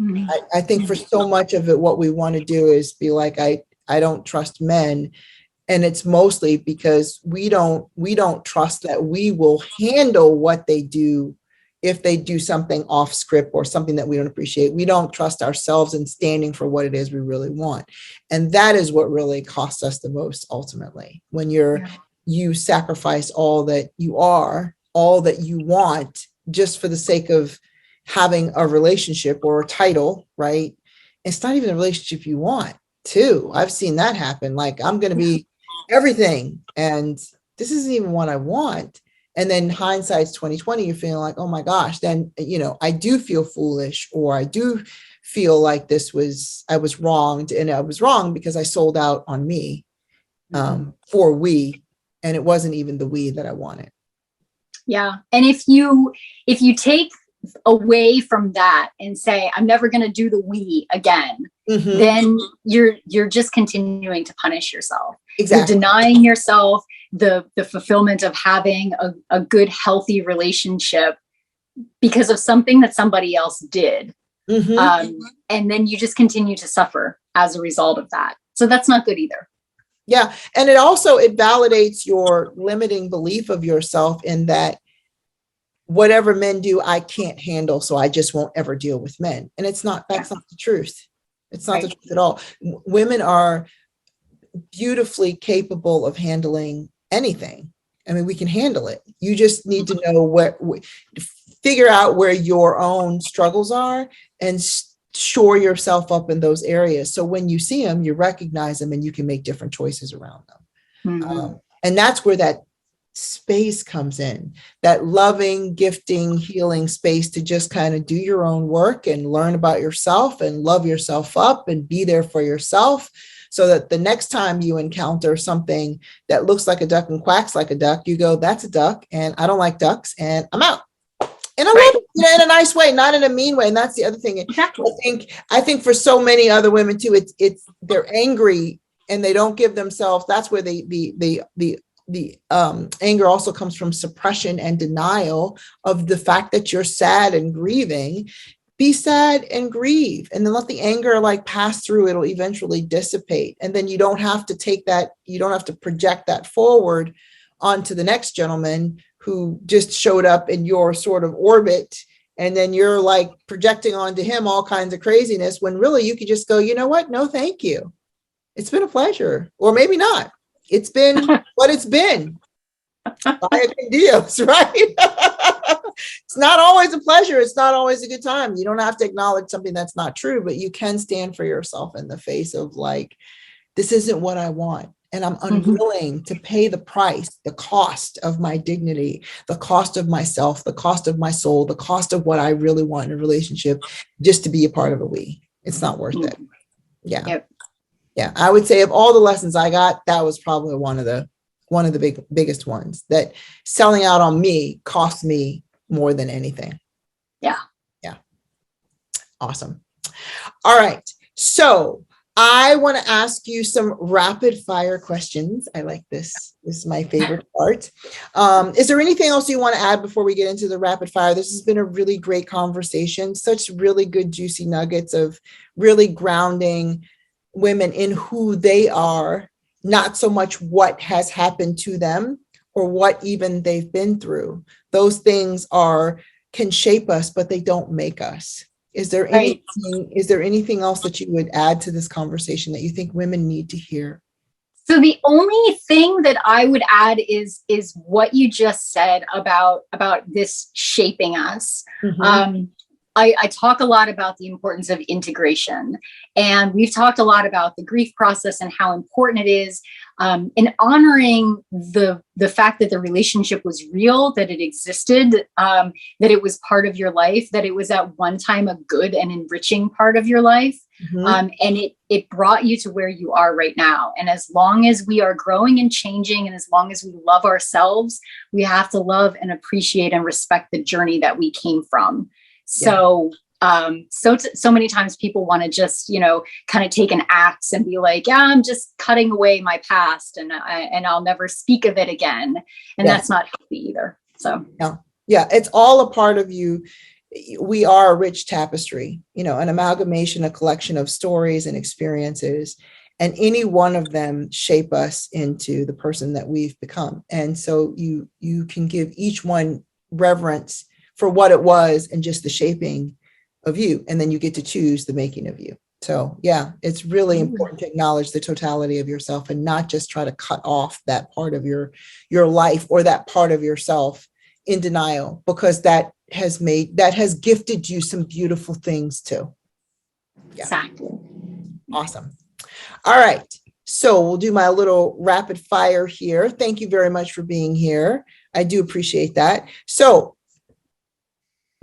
I think for so much of it, what we want to do is be like, I don't trust men. And it's mostly because we don't trust that we will handle what they do. If they do something off script or something that we don't appreciate, we don't trust ourselves in standing for what it is we really want. And that is what really costs us the most ultimately, when you sacrifice all that you are, all that you want, just for the sake of having a relationship or a title, right? It's not even a relationship you want too. I've seen that happen. Like, I'm going to be everything, and this isn't even what I want. And then hindsight's 2020, you're feeling like, oh my gosh, then, I do feel foolish, or I do feel like I was wronged, and I was wrong because I sold out on me for we, and it wasn't even the we that I wanted. Yeah. And if you take away from that and say, I'm never going to do the we again, then you're just continuing to punish yourself. Exactly. You're denying yourself the fulfillment of having a good, healthy relationship because of something that somebody else did. And then you just continue to suffer as a result of that. So that's not good either. Yeah. And it validates your limiting belief of yourself in that whatever men do, I can't handle. So I just won't ever deal with men. And that's not the truth. It's not the truth at all. Women are beautifully capable of handling anything. I mean, we can handle it. You just need to know figure out where your own struggles are and shore yourself up in those areas. So when you see them, you recognize them and you can make different choices around them. And that's where that space comes in, that loving, gifting, healing space to just kind of do your own work and learn about yourself and love yourself up and be there for yourself, so that the next time you encounter something that looks like a duck and quacks like a duck, you go, that's a duck and I don't like ducks and I'm out. And I love it in a nice way, not in a mean way. And that's the other thing. Exactly. I think for so many other women too, it's they're angry and they don't give themselves. That's where the anger also comes from suppression and denial of the fact that you're sad and grieving. Be sad and grieve, and then let the anger pass through. It'll eventually dissipate. And then you don't have to take that, you don't have to project that forward onto the next gentleman who just showed up in your sort of orbit. And then you're projecting onto him all kinds of craziness, when really you could just go, you know what? No, thank you. It's been a pleasure. Or maybe not. It's been what it's been. Vaya con Dios, right? It's not always a pleasure. It's not always a good time. You don't have to acknowledge something that's not true, but you can stand for yourself in the face of this isn't what I want. And I'm unwilling to pay the price, the cost of my dignity, the cost of myself, the cost of my soul, the cost of what I really want in a relationship, just to be a part of a we. It's not worth it. Yeah. Yep. Yeah. I would say of all the lessons I got, that was probably one of the biggest ones, that selling out on me cost me more than anything. Yeah. Yeah. Awesome. All right. So I want to ask you some rapid fire questions. I like this. This is my favorite part. Is there anything else you want to add before we get into the rapid fire? This has been a really great conversation, such really good, juicy nuggets of really grounding women in who they are, not so much what has happened to them or what even they've been through. Those things can shape us, but they don't make us. Is there anything else that you would add to this conversation that you think women need to hear? So the only thing that I would add is what you just said about this shaping us. Mm-hmm. I talk a lot about the importance of integration, and we've talked a lot about the grief process and how important it is in honoring the fact that the relationship was real, that it existed, that it was part of your life, that it was at one time a good and enriching part of your life. Mm-hmm. And it brought you to where you are right now. And as long as we are growing and changing, and as long as we love ourselves, we have to love and appreciate and respect the journey that we came from. So, so many times people want to just, kind of take an axe and be like, yeah, I'm just cutting away my past and I'll never speak of it again. And that's not healthy either. So, yeah, it's all a part of you. We are a rich tapestry, an amalgamation, a collection of stories and experiences, and any one of them shape us into the person that we've become. And so you can give each one reverence for what it was and just the shaping of you. And then you get to choose the making of you. So yeah, it's really important to acknowledge the totality of yourself and not just try to cut off that part of your life or that part of yourself in denial, because that has gifted you some beautiful things too. Yeah. Exactly. Awesome. All right. So we'll do my little rapid fire here. Thank you very much for being here. I do appreciate that. So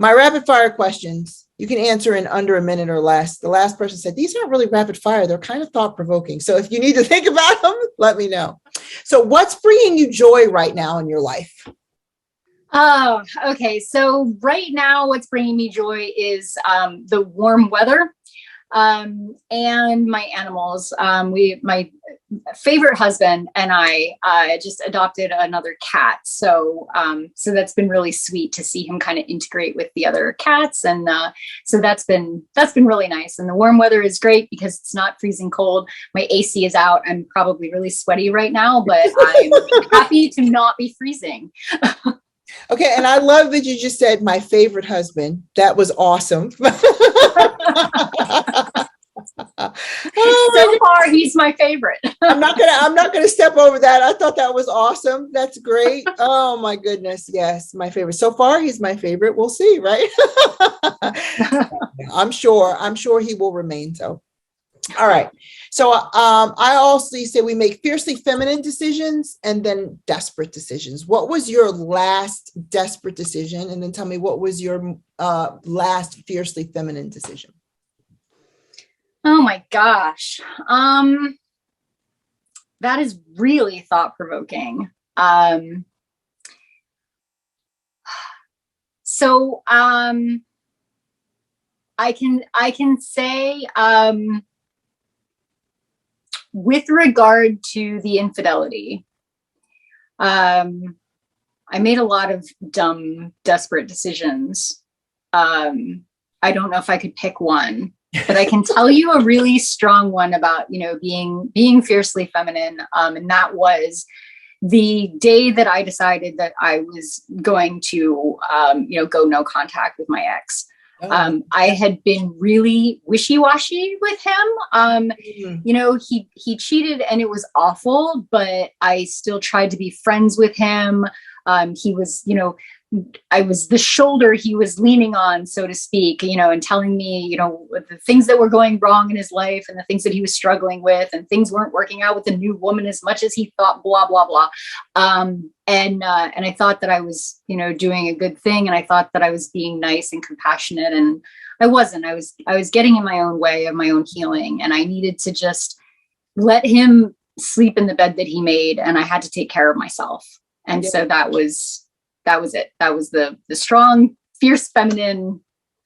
my rapid fire questions, you can answer in under a minute or less. The last person said, these aren't really rapid fire. They're kind of thought provoking. So if you need to think about them, let me know. So what's bringing you joy right now in your life? Oh, okay. So right now what's bringing me joy is the warm weather and my animals. My favorite husband and I just adopted another cat. So that's been really sweet to see him kind of integrate with the other cats. And so that's been really nice. And the warm weather is great because it's not freezing cold. My AC is out. I'm probably really sweaty right now, but I'm happy to not be freezing. Okay. And I love that you just said my favorite husband. That was awesome. So far, he's my favorite. I'm not gonna step over that. I thought that was awesome. That's great. Oh my goodness. Yes, my favorite. So far, he's my favorite. We'll see, right? I'm sure he will remain so. All right. So I also say we make fiercely feminine decisions and then desperate decisions. What was your last desperate decision? And then tell me, what was your last fiercely feminine decision? Oh my gosh. That is really thought-provoking. So I can say with regard to the infidelity, I made a lot of dumb, desperate decisions. I don't know if I could pick one, but I can tell you a really strong one about, being fiercely feminine. And that was the day that I decided that I was going to, go no contact with my ex. I had been really wishy-washy with him. He cheated and it was awful, but I still tried to be friends with him. He was, I was the shoulder he was leaning on, so to speak, and telling me, the things that were going wrong in his life and the things that he was struggling with, and things weren't working out with the new woman as much as he thought, blah, blah, blah. And I thought that I was, doing a good thing. And I thought that I was being nice and compassionate. And I wasn't. I was getting in my own way of my own healing, and I needed to just let him sleep in the bed that he made, and I had to take care of myself. And so that was it. That was the strong, fierce feminine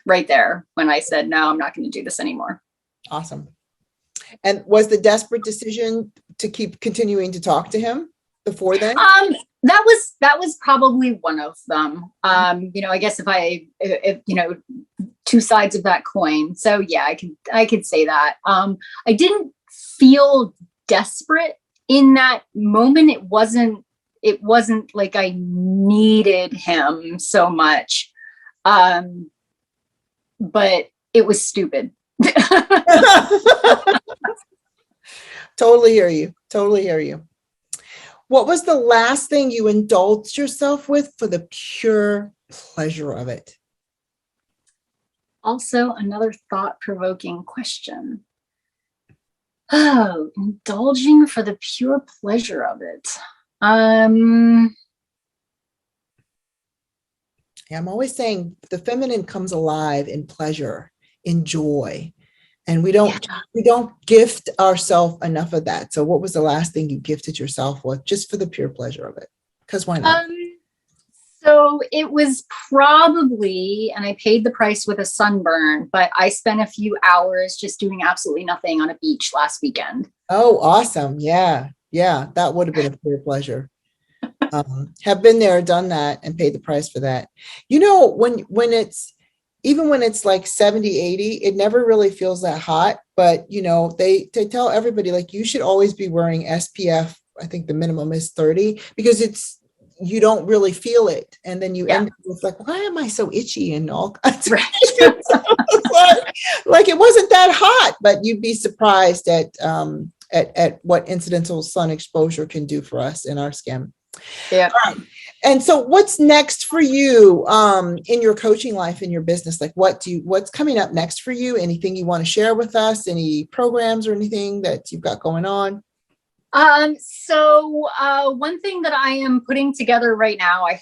right there when I said, no, I'm not going to do this anymore. Awesome. And was the desperate decision to keep continuing to talk to him before then? That was probably one of them. I guess if two sides of that coin. So yeah, I could say that. I didn't feel desperate in that moment. It wasn't like I needed him so much. But it was stupid. Totally hear you. What was the last thing you indulged yourself with for the pure pleasure of it? Also, another thought-provoking question. Oh, indulging for the pure pleasure of it. I'm always saying the feminine comes alive in pleasure, in joy. And we don't gift ourselves enough of that. So what was the last thing you gifted yourself with just for the pure pleasure of it? Because why not? So it was probably, and I paid the price with a sunburn, but I spent a few hours just doing absolutely nothing on a beach last weekend. Oh, awesome. Yeah. That would have been a pure pleasure. Have been there, done that, and paid the price for that. When it's like 70, 80, it never really feels that hot, but they tell everybody, like, you should always be wearing SPF. I think the minimum is 30 because you don't really feel it. And then you end up with like, why am I so itchy and all kinds of like it wasn't that hot, but you'd be surprised at what incidental sun exposure can do for us in our skin. Yeah. And so what's next for you in your coaching life, in your business? Like what's coming up next for you? Anything you want to share with us? Any programs or anything that you've got going on? So one thing that I am putting together right now, I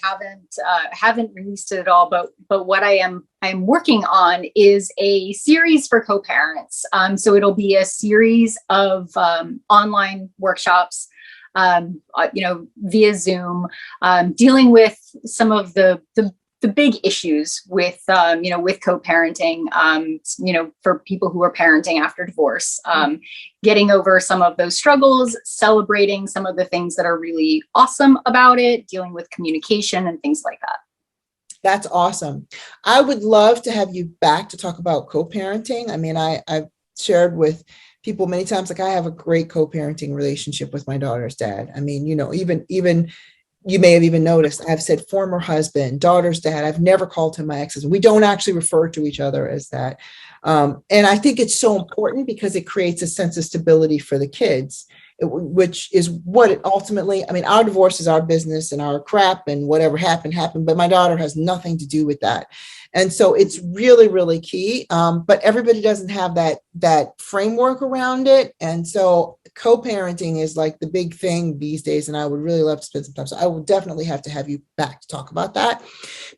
haven't released it at all, but what I'm working on is a series for co-parents. So it'll be a series of online workshops, via Zoom, dealing with some of the big issues with co-parenting, for people who are parenting after divorce, getting over some of those struggles, celebrating some of the things that are really awesome about it, dealing with communication and things like that. That's awesome. I would love to have you back to talk about co-parenting. I mean, I've shared with people many times, like I have a great co-parenting relationship with my daughter's dad. I mean, even you may have even noticed I've said former husband, daughter's dad. I've never called him my ex-husband. We don't actually refer to each other as that. And I think it's so important because it creates a sense of stability for the kids, which is what it ultimately, I mean, our divorce is our business and our crap and whatever happened, but my daughter has nothing to do with that. And so it's really, really key. But everybody doesn't have that framework around it. And so co-parenting is like the big thing these days. And I would really love to spend some time. So I will definitely have to have you back to talk about that,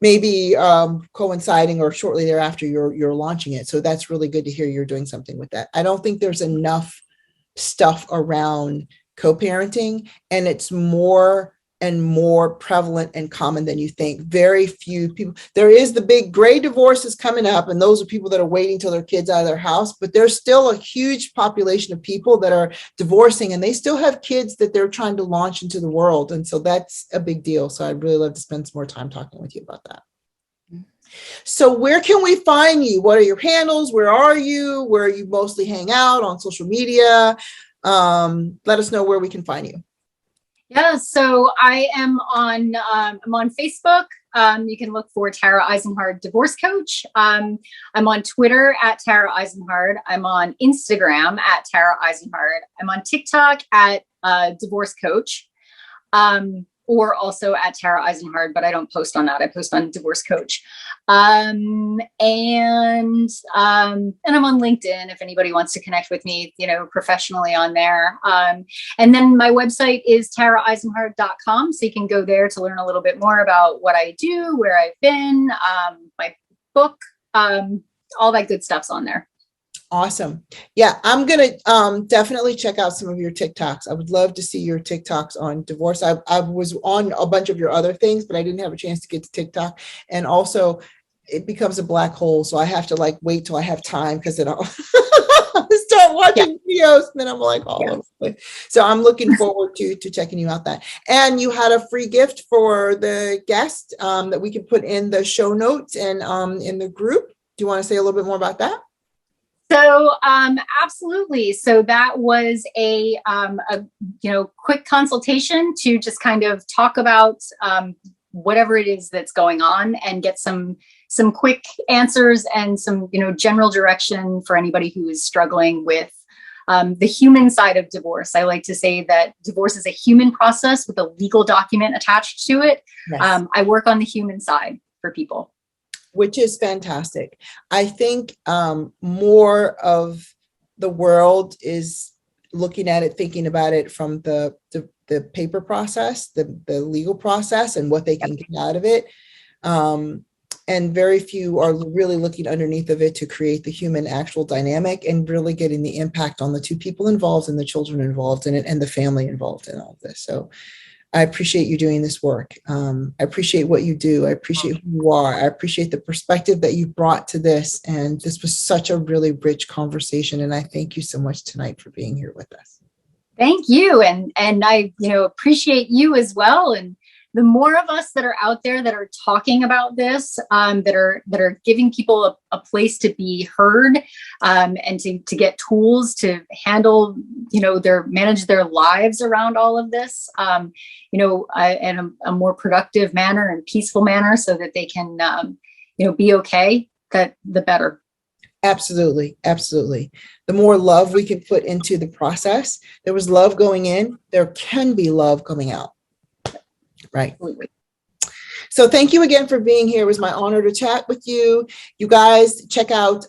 maybe coinciding or shortly thereafter you're launching it. So that's really good to hear you're doing something with that. I don't think there's enough stuff around co-parenting, and it's more and more prevalent and common than you think. Very few people. There is the big gray divorces coming up, and those are people that are waiting till their kids out of their house, but there's still a huge population of people that are divorcing and they still have kids that they're trying to launch into the world. And so that's a big deal. So I'd really love to spend some more time talking with you about that. So where can we find you? What are your handles? Where are you? Where you mostly hang out on social media? Let us know where we can find you. Yeah, so I am I'm on Facebook. You can look for Tara Eisenhard Divorce Coach. I'm on Twitter at Tara Eisenhard. I'm on Instagram at Tara Eisenhard. I'm on TikTok at Divorce Coach. Or also at Tara Eisenhard, but I don't post on that. I post on Divorce Coach. And I'm on LinkedIn if anybody wants to connect with me, professionally on there. And then my website is taraeisenhard.com. So you can go there to learn a little bit more about what I do, where I've been, my book, all that good stuff's on there. Awesome. Yeah, I'm going to definitely check out some of your TikToks. I would love to see your TikToks on divorce. I was on a bunch of your other things, but I didn't have a chance to get to TikTok. And also, it becomes a black hole. So I have to like wait till I have time because then I'll start watching videos and then I'm like all over the place. So I'm looking forward to checking you out that. And you had a free gift for the guest that we can put in the show notes and in the group. Do you want to say a little bit more about that? So absolutely. So that was a quick consultation to just kind of talk about whatever it is that's going on and get some quick answers and some general direction for anybody who is struggling with the human side of divorce. I like to say that divorce is a human process with a legal document attached to it. Yes. I work on the human side for people. Which is fantastic. I think more of the world is looking at it, thinking about it from the paper process, the legal process and what they can get out of it. And very few are really looking underneath of it to create the human actual dynamic and really getting the impact on the two people involved and the children involved in it and the family involved in all of this. So I appreciate you doing this work. I appreciate what you do. I appreciate who you are. I appreciate the perspective that you brought to this. And this was such a really rich conversation. And I thank you so much tonight for being here with us. Thank you. And I, appreciate you as well. And the more of us that are out there that are talking about this, that are giving people a place to be heard, and to get tools to handle, manage their lives around all of this, in a more productive manner and peaceful manner so that they can, be okay, that the better. Absolutely. Absolutely. The more love we can put into the process, there was love going in, there can be love coming out. Right. Absolutely. So thank you again for being here. It was my honor to chat with you. You guys check out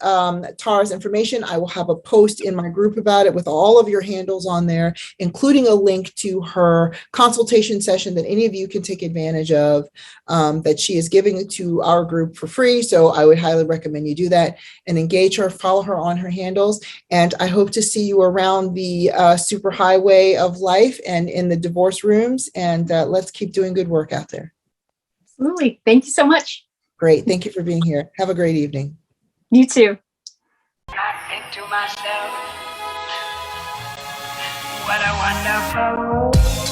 Tara's information. I will have a post in my group about it with all of your handles on there, including a link to her consultation session that any of you can take advantage of, that she is giving to our group for free. So I would highly recommend you do that and engage her, follow her on her handles. And I hope to see you around the superhighway of life and in the divorce rooms. And let's keep doing good work out there. Absolutely. Thank you so much. Great. Thank you for being here. Have a great evening. You too. I think to myself, what a wonderful world.